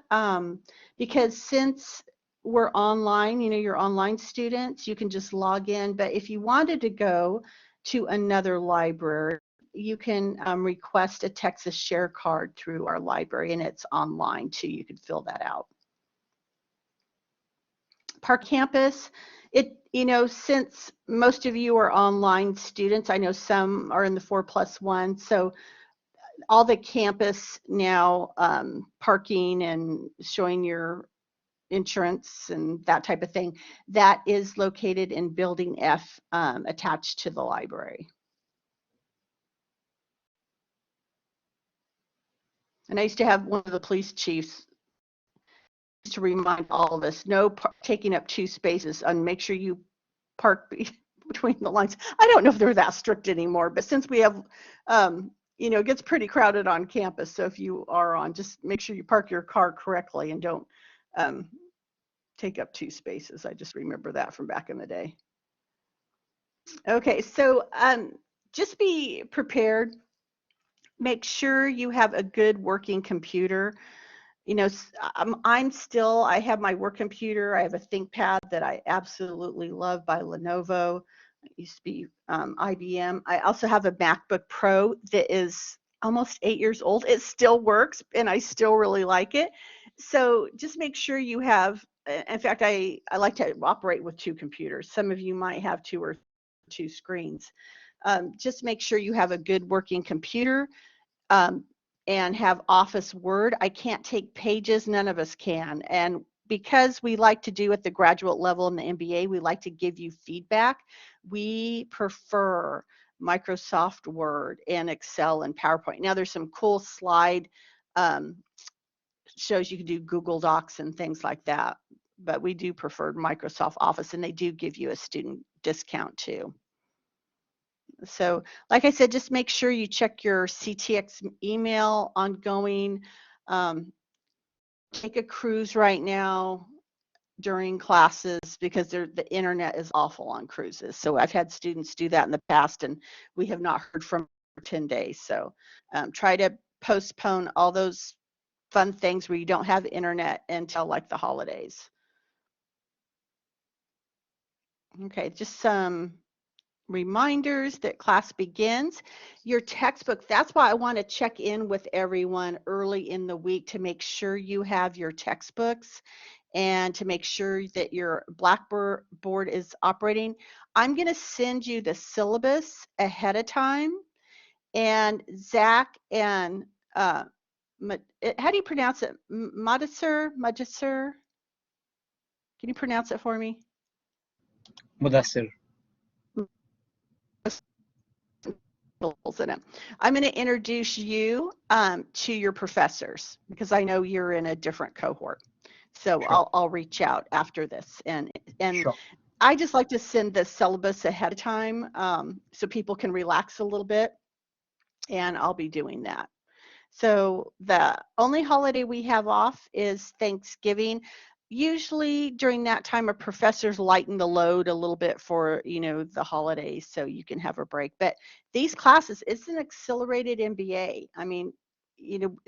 because since we're online, you're online students, you can just log in. But if you wanted to go to another library, you can request a Texas Share Card through our library, and it's online too. You could fill that out. Park Campus, since most of you are online students, I know some are in the 4+1, so all the campus now parking and showing your insurance and that type of thing, that is located in Building F attached to the library. And I used to have one of the police chiefs to remind all of us, no taking up 2 spaces, and make sure you park between the lines. I don't know if they're that strict anymore, but since we have, it gets pretty crowded on campus. So if you are on, just make sure you park your car correctly and don't take up 2 spaces. I just remember that from back in the day. Okay, so just be prepared. Make sure you have a good working computer. I have my work computer. I have a ThinkPad that I absolutely love by Lenovo. It used to be IBM. I also have a MacBook Pro that is almost 8 years old. It still works, and I still really like it. So just make sure you have, in fact, I like to operate with 2 computers. Some of you might have 2 or 2 screens. Just make sure you have a good working computer. And have Office Word. I can't take pages, none of us can. And because we like to do at the graduate level in the MBA, we like to give you feedback. We prefer Microsoft Word and Excel and PowerPoint. Now there's some cool slide shows you can do Google Docs and things like that, but we do prefer Microsoft Office, and they do give you a student discount too. So like I said, just make sure you check your CTX email ongoing. Take a cruise right now during classes because the internet is awful on cruises. So I've had students do that in the past, and we have not heard from them for 10 days. So try to postpone all those fun things where you don't have internet until like the holidays. Okay, just some reminders that class begins. Your textbook, that's why I want to check in with everyone early in the week to make sure you have your textbooks and to make sure that your Blackboard is operating. I'm going to send you the syllabus ahead of time, and Zach and how do you pronounce it? Madasir? Can you pronounce it for me? Mudassir. In it. I'm going to introduce you to your professors because I know you're in a different cohort. So Sure. I'll reach out after this, and Sure. I just like to send the syllabus ahead of time so people can relax a little bit, and I'll be doing that. So the only holiday we have off is Thanksgiving. Usually during that time, our professors lighten the load a little bit for, the holidays, so you can have a break. But these classes, it's an accelerated MBA. I mean,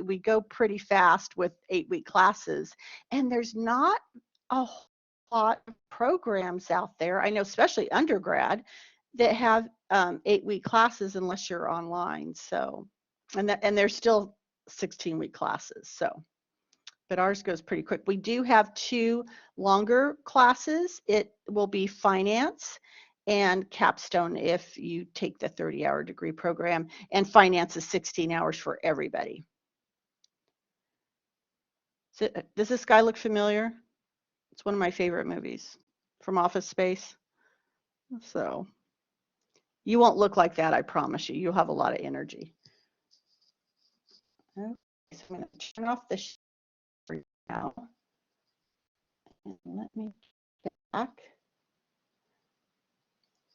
we go pretty fast with 8-week classes, and there's not a lot of programs out there. I know, especially undergrad, that have 8-week classes unless you're online. So, and there's still 16-week classes. So, but ours goes pretty quick. We do have 2 longer classes. It will be finance and capstone if you take the 30-hour degree program, and finance is 16 hours for everybody. So, does this guy look familiar? It's one of my favorite movies from Office Space. So you won't look like that, I promise you. You'll have a lot of energy. Okay, so I'm going to turn off the for now. And let me get back.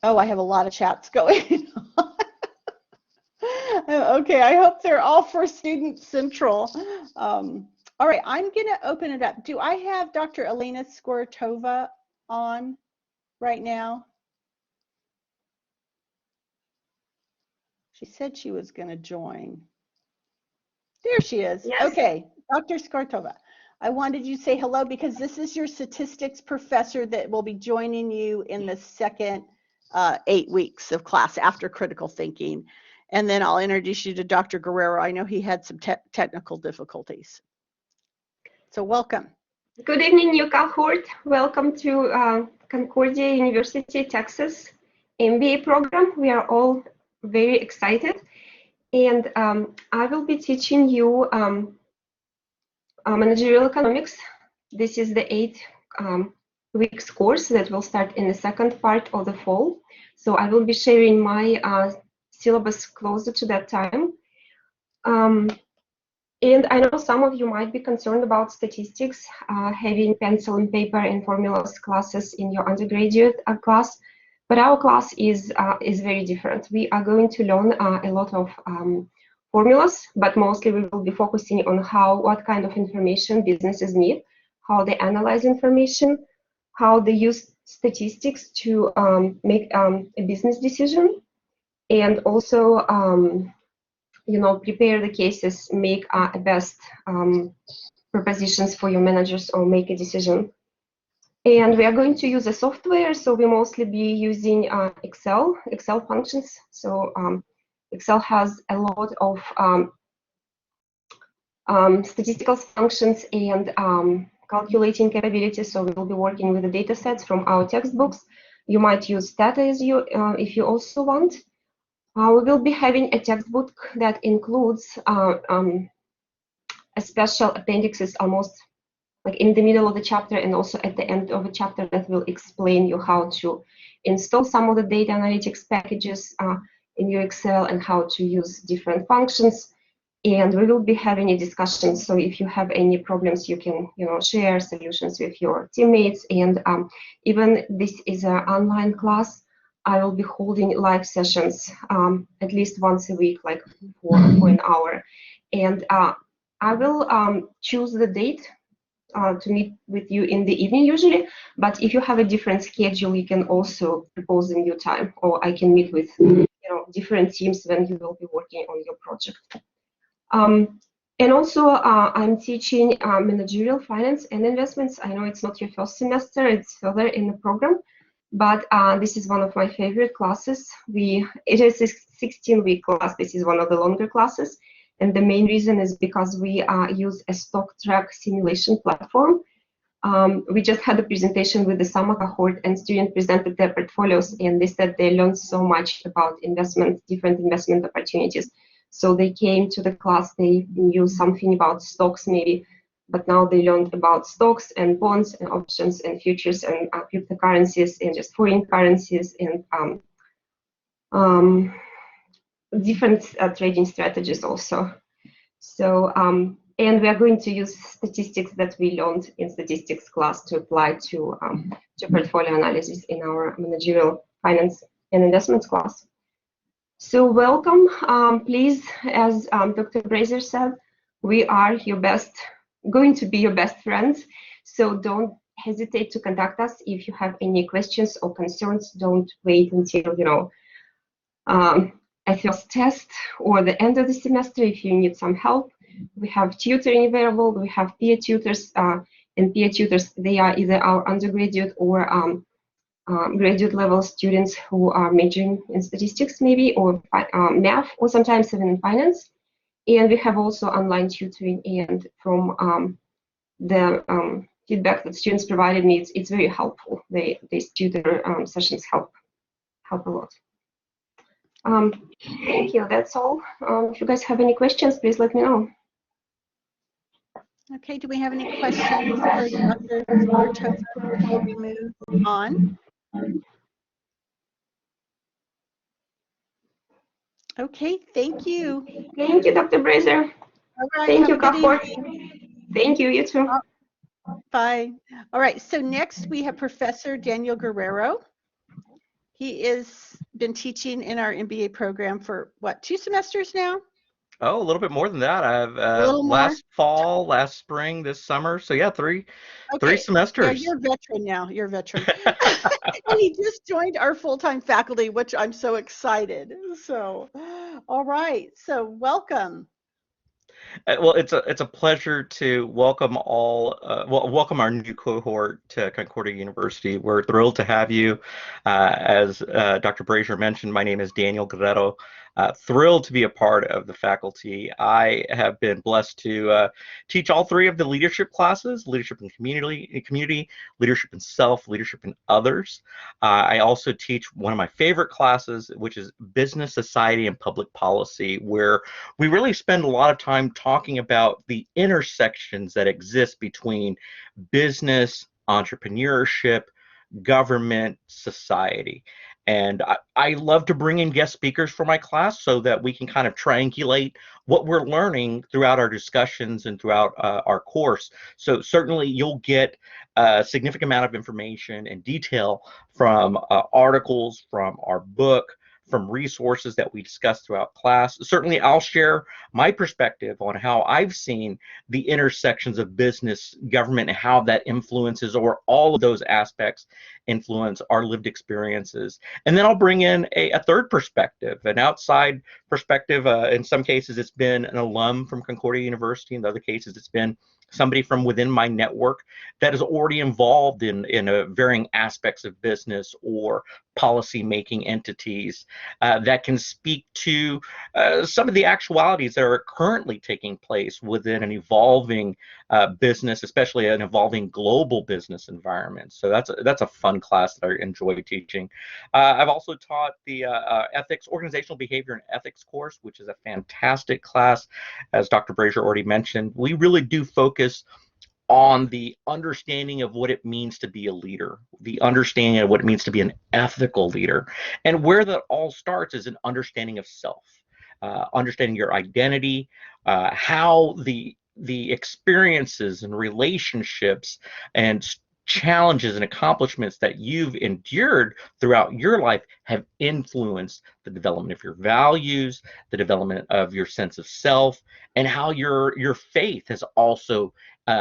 Oh, I have a lot of chats going on. Okay, I hope they're all for Student Central. All right, I'm going to open it up. Do I have Dr. Elena Skoratova on right now? She said she was going to join. There she is. Yes. Okay, Dr. Skoratova, I wanted you to say hello because this is your statistics professor that will be joining you in the second 8 weeks of class after critical thinking. And then I'll introduce you to Dr. Guerrero. I know he had some technical difficulties. So welcome. Good evening, new cohort. Welcome to Concordia University, Texas MBA program. We are all very excited. And I will be teaching you managerial economics. This is the 8 weeks course that will start in the second part of the fall. So I will be sharing my syllabus closer to that time. And I know some of you might be concerned about statistics, having pencil and paper and formulas classes in your undergraduate class, but our class is very different. We are going to learn a lot of formulas, but mostly we will be focusing on what kind of information businesses need, how they analyze information, how they use statistics to make a business decision, and also prepare the cases, make best propositions for your managers or make a decision. And we are going to use a software, so we mostly be using Excel functions. So Excel has a lot of statistical functions and calculating capabilities. So we will be working with the data sets from our textbooks. You might use data as if you also want. We will be having a textbook that includes a special appendixes, almost like in the middle of the chapter and also at the end of a chapter that will explain you how to install some of the data analytics packages in your Excel and how to use different functions. And we will be having a discussion. So if you have any problems, you can share solutions with your teammates. And even this is an online class, I will be holding live sessions at least once a week, like for an hour. And I will choose the date to meet with you in the evening usually, but if you have a different schedule, you can also propose a new time, or I can meet with different teams when you will be working on your project. And also I'm teaching managerial finance and investments. I know it's not your first semester, it's further in the program, but this is one of my favorite classes. It is a 16-week class. This is one of the longer classes. And the main reason is because we use a stock track simulation platform. We just had a presentation with the summer cohort, and students presented their portfolios, and they said they learned so much about investment, different investment opportunities. So they came to the class, they knew something about stocks maybe, but now they learned about stocks and bonds and options and futures and cryptocurrencies and just foreign currencies and different trading strategies also. So, and we are going to use statistics that we learned in statistics class to apply to portfolio analysis in our managerial finance and investments class. So welcome. Please, as Dr. Brazier said, we are going to be your best friends. So don't hesitate to contact us if you have any questions or concerns. Don't wait until a first test or the end of the semester if you need some help. We have tutoring available. We have peer tutors, and peer tutors, they are either our undergraduate or graduate level students who are majoring in statistics maybe, or math, or sometimes even in finance. And we have also online tutoring, and from the feedback that students provided me, it's very helpful. These tutor sessions help a lot. Thank you, that's all. If you guys have any questions, please let me know. Okay, do we have any questions for Dr. Spartova before we move on? Okay, thank you. Thank you, Dr. Brazier. All right, thank you, good cohort. evening. Thank you, you too. Bye. All right, so next we have Professor Daniel Guerrero. He has been teaching in our MBA program for, what, 2 semesters now? Oh, a little bit more than that. I've last fall, last spring, this summer. So yeah, three semesters. Yeah, you're a veteran now. You're a veteran. And he just joined our full-time faculty, which I'm so excited. So, all right. So welcome. Well, it's a pleasure to welcome welcome our new cohort to Concordia University. We're thrilled to have you. As Dr. Brazier mentioned, my name is Daniel Guerrero. Thrilled to be a part of the faculty. I have been blessed to teach all 3 of the leadership classes: leadership in community, leadership in self, leadership in others. I also teach one of my favorite classes, which is business, society, and public policy, where we really spend a lot of time talking about the intersections that exist between business, entrepreneurship, government, society. And I love to bring in guest speakers for my class so that we can kind of triangulate what we're learning throughout our discussions and throughout our course. So certainly you'll get a significant amount of information and detail from articles, from our book, from resources that we discuss throughout class. Certainly I'll share my perspective on how I've seen the intersections of business, government, and how that influences, or all of those aspects influence our lived experiences. And then I'll bring in a third perspective, an outside perspective. In some cases, it's been an alum from Concordia University. In other cases, it's been somebody from within my network that is already involved in varying aspects of business or policy making entities that can speak to some of the actualities that are currently taking place within an evolving business, especially an evolving global business environment. So that's a fun class that I enjoy teaching. I've also taught the organizational behavior and ethics course, which is a fantastic class. As Dr. Brazier already mentioned, we really do focus on the understanding of what it means to be a leader, the understanding of what it means to be an ethical leader. And where that all starts is an understanding of self, understanding your identity, how the experiences and relationships and challenges and accomplishments that you've endured throughout your life have influenced the development of your values, the development of your sense of self, and how your faith has also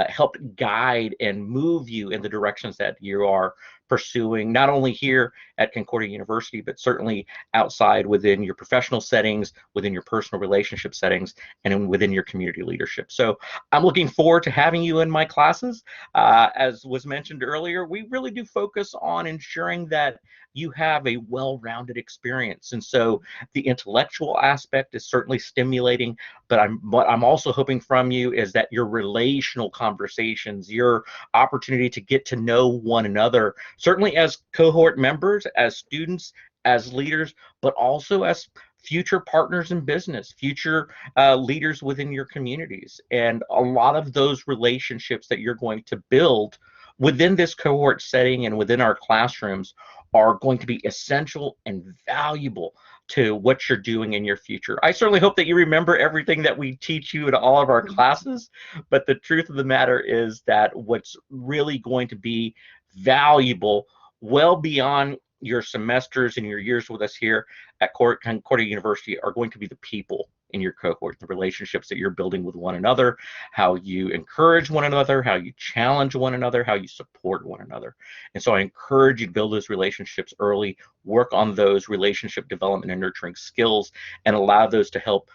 helped guide and move you in the directions that you are pursuing, not only here at Concordia University, but certainly outside within your professional settings, within your personal relationship settings, and within your community leadership. So I'm looking forward to having you in my classes. As was mentioned earlier, we really do focus on ensuring that you have a well-rounded experience. And so the intellectual aspect is certainly stimulating, but what I'm also hoping from you is that your relational conversations, your opportunity to get to know one another, certainly as cohort members, as students, as leaders, but also as future partners in business, future leaders within your communities. And a lot of those relationships that you're going to build within this cohort setting and within our classrooms are going to be essential and valuable to what you're doing in your future. I certainly hope that you remember everything that we teach you in all of our classes, but the truth of the matter is that what's really going to be valuable well beyond your semesters and your years with us here at Concordia University are going to be the people in your cohort, the relationships that you're building with one another, how you encourage one another, how you challenge one another, how you support one another. And so I encourage you to build those relationships early, work on those relationship development and nurturing skills, and allow those to help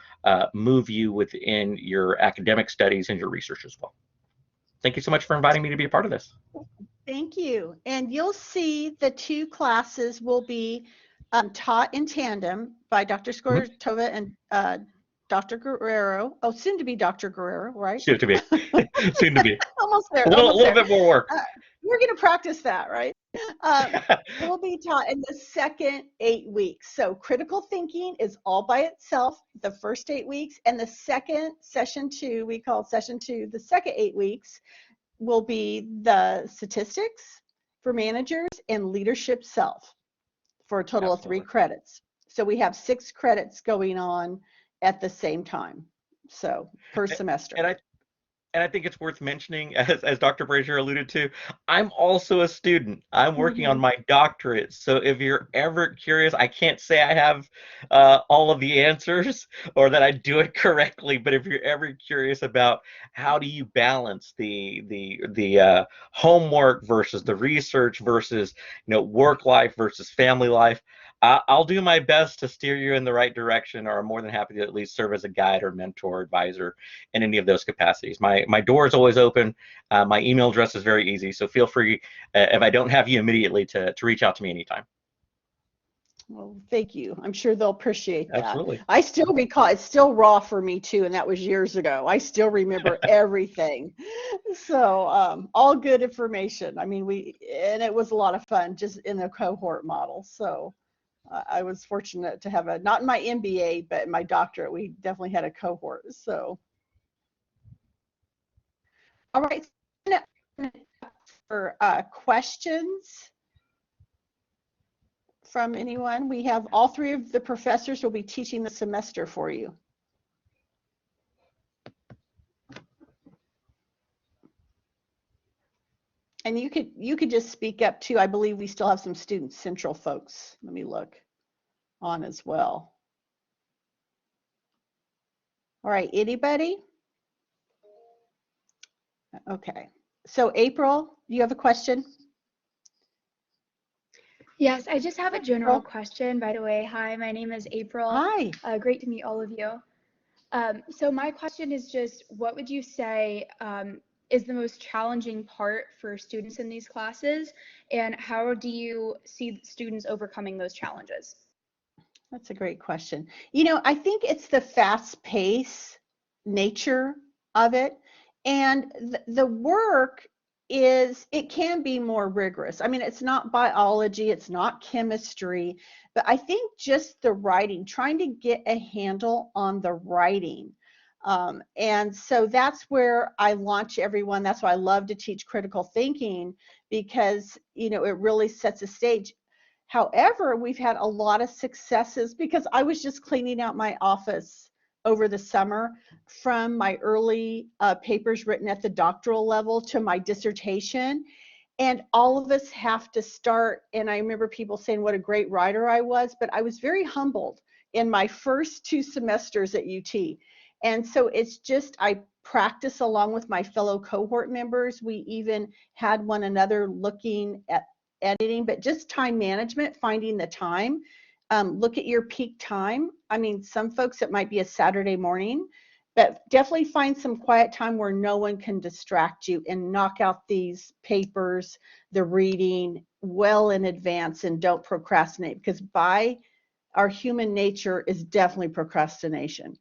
move you within your academic studies and your research as well. Thank you so much for inviting me to be a part of this. Thank you. And you'll see the two classes will be taught in tandem by Dr. Skortova and Dr. Guerrero. Oh, soon to be Dr. Guerrero, right? Soon to be. Soon to be. Almost there. A little bit more work. We're going to practice that, right? Will be taught in the second 8 weeks. So critical thinking is all by itself the first 8 weeks, and the second session 2, we call session 2, the second 8 weeks will be the statistics for managers and leadership self for a total of 3 credits. So we have 6 credits going on at the same time, so per semester. And I think it's worth mentioning, as Dr. Brazier alluded to, I'm also a student. I'm working on my doctorate. So if you're ever curious, I can't say I have all of the answers or that I do it correctly, but if you're ever curious about how do you balance the homework versus the research versus work life versus family life, I'll do my best to steer you in the right direction, or I'm more than happy to at least serve as a guide or mentor, advisor in any of those capacities. My door is always open. My email address is very easy, so feel free, if I don't have you immediately, to reach out to me anytime. Well, thank you. I'm sure they'll appreciate that. Absolutely. I still recall, it's still raw for me too, and that was years ago. I still remember everything. So all good information. I mean, and it was a lot of fun just in the cohort model. So I was fortunate to have not in my MBA, but in my doctorate, we definitely had a cohort. So, all right, for questions from anyone. We have all 3 of the professors will be teaching the semester for you. And you could just speak up too. I believe we still have some Student Central folks. Let me look on as well. All right, anybody? Okay. So April, do you have a question? Yes, I just have a general question, by the way. Hi, my name is April. Hi. Great to meet all of you. So my question is just, what would you say is the most challenging part for students in these classes, and how do you see students overcoming those challenges? That's a great question. I think it's the fast-paced nature of it, and the work it can be more rigorous. I mean, it's not biology, it's not chemistry, but I think just the writing, trying to get a handle on the writing And so that's where I launch everyone. That's why I love to teach critical thinking, because, you know, it really sets a stage. However, we've had a lot of successes because I was just cleaning out my office over the summer, from my early papers written at the doctoral level to my dissertation. And all of us have to start. And I remember people saying what a great writer I was, but I was very humbled in my first 2 semesters at UT. And so it's just, I practice along with my fellow cohort members. We even had one another looking at editing, but just time management, finding the time. Look at your peak time. I mean, some folks, it might be a Saturday morning, but definitely find some quiet time where no one can distract you, and knock out these papers, the reading well in advance, and don't procrastinate, because by our human nature is definitely procrastination.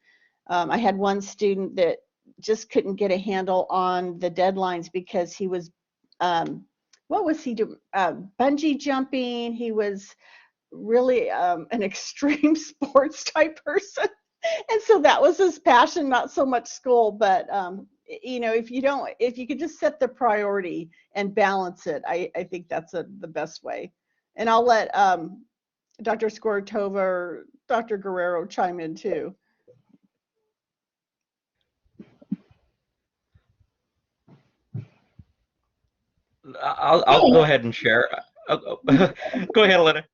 I had one student that just couldn't get a handle on the deadlines because he was, what was he doing? Bungee jumping. He was really an extreme sports type person. And so that was his passion, not so much school. But, you know, if you could just set the priority and balance it, I think that's the best way. And I'll let Dr. Skortova or Dr. Guerrero chime in too. I'll go ahead and share. Go ahead, Elena.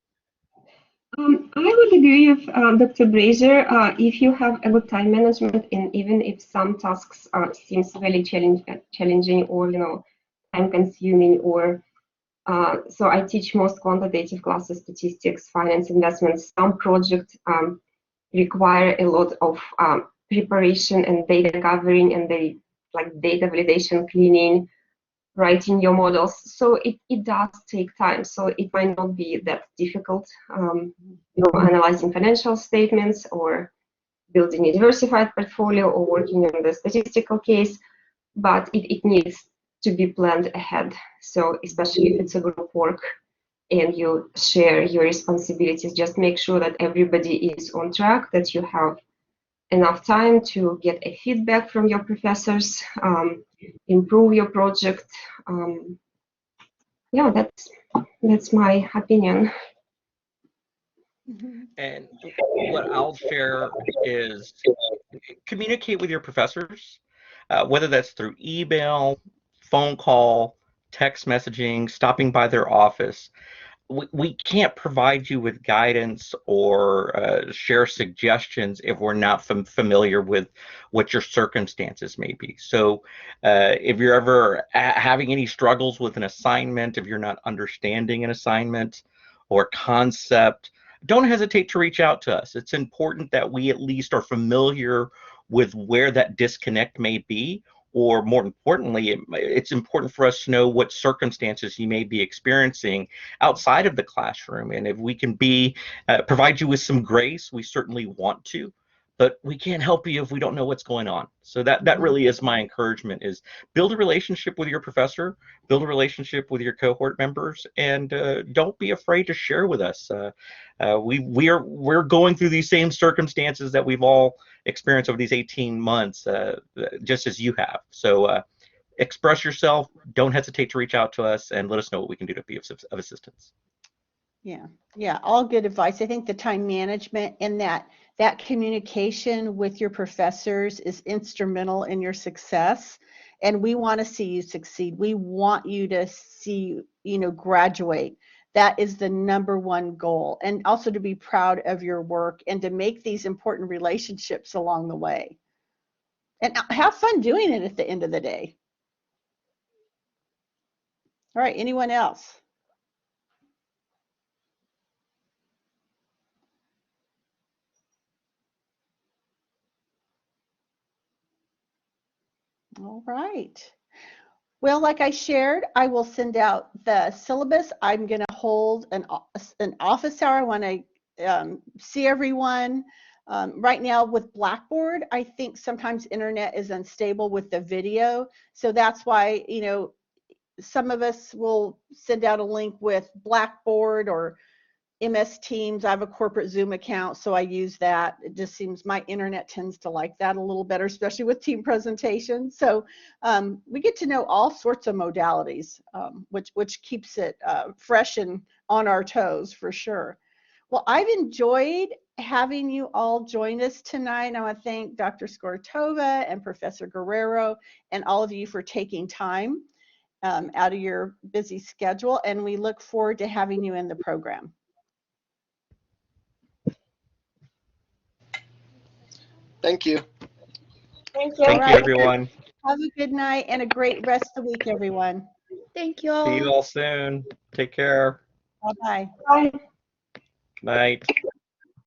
I would agree with Dr. Brazier. If you have a good time management, and even if some tasks seems very challenging or, you know, time consuming, or so I teach most quantitative classes, statistics, finance, investments. Some projects require a lot of preparation and data gathering, and they like data validation, cleaning, writing your models. So it does take time. So it might not be that difficult, you know, analyzing financial statements or building a diversified portfolio or working on the statistical case, but it needs to be planned ahead. So especially if it's a group work and you share your responsibilities, just make sure that everybody is on track, that you have enough time to get a feedback from your professors, improve your project. Yeah, that's my opinion. And what I'll share is communicate with your professors, whether that's through email, phone call, text messaging, stopping by their office. We can't provide you with guidance or share suggestions if we're not familiar with what your circumstances may be. So if you're ever having any struggles with an assignment, if you're not understanding an assignment or concept, don't hesitate to reach out to us. It's important that we at least are familiar with where that disconnect may be, or more importantly, it's important for us to know what circumstances you may be experiencing outside of the classroom. And if we can provide you with some grace, we certainly want to, but we can't help you if we don't know what's going on. So that really is my encouragement, is build a relationship with your professor, build a relationship with your cohort members, and don't be afraid to share with us. We're going through these same circumstances that we've all experienced over these 18 months, just as you have. So express yourself, don't hesitate to reach out to us, and let us know what we can do to be of assistance. Yeah, all good advice. I think the time management and that communication with your professors is instrumental in your success. And we want to see you succeed. We want you to see, you know, graduate. That is the #1 goal. And also to be proud of your work and to make these important relationships along the way. And have fun doing it at the end of the day. All right, anyone else? All right. Well, like I shared, I will send out the syllabus. I'm going to hold an office hour. I want to see everyone. Right now with Blackboard, I think sometimes internet is unstable with the video. So that's why, you know, some of us will send out a link with Blackboard or MS Teams. I have a corporate Zoom account, so I use that. It just seems my internet tends to like that a little better, especially with team presentations. So we get to know all sorts of modalities, which keeps it fresh and on our toes for sure. Well, I've enjoyed having you all join us tonight. I want to thank Dr. Skortova and Professor Guerrero and all of you for taking time out of your busy schedule, and we look forward to having you in the program. Thank you. Thank you. Thank you, everyone. Have a good night and a great rest of the week, everyone. Thank you all. See you all soon. Take care. Bye-bye. Bye. Good night.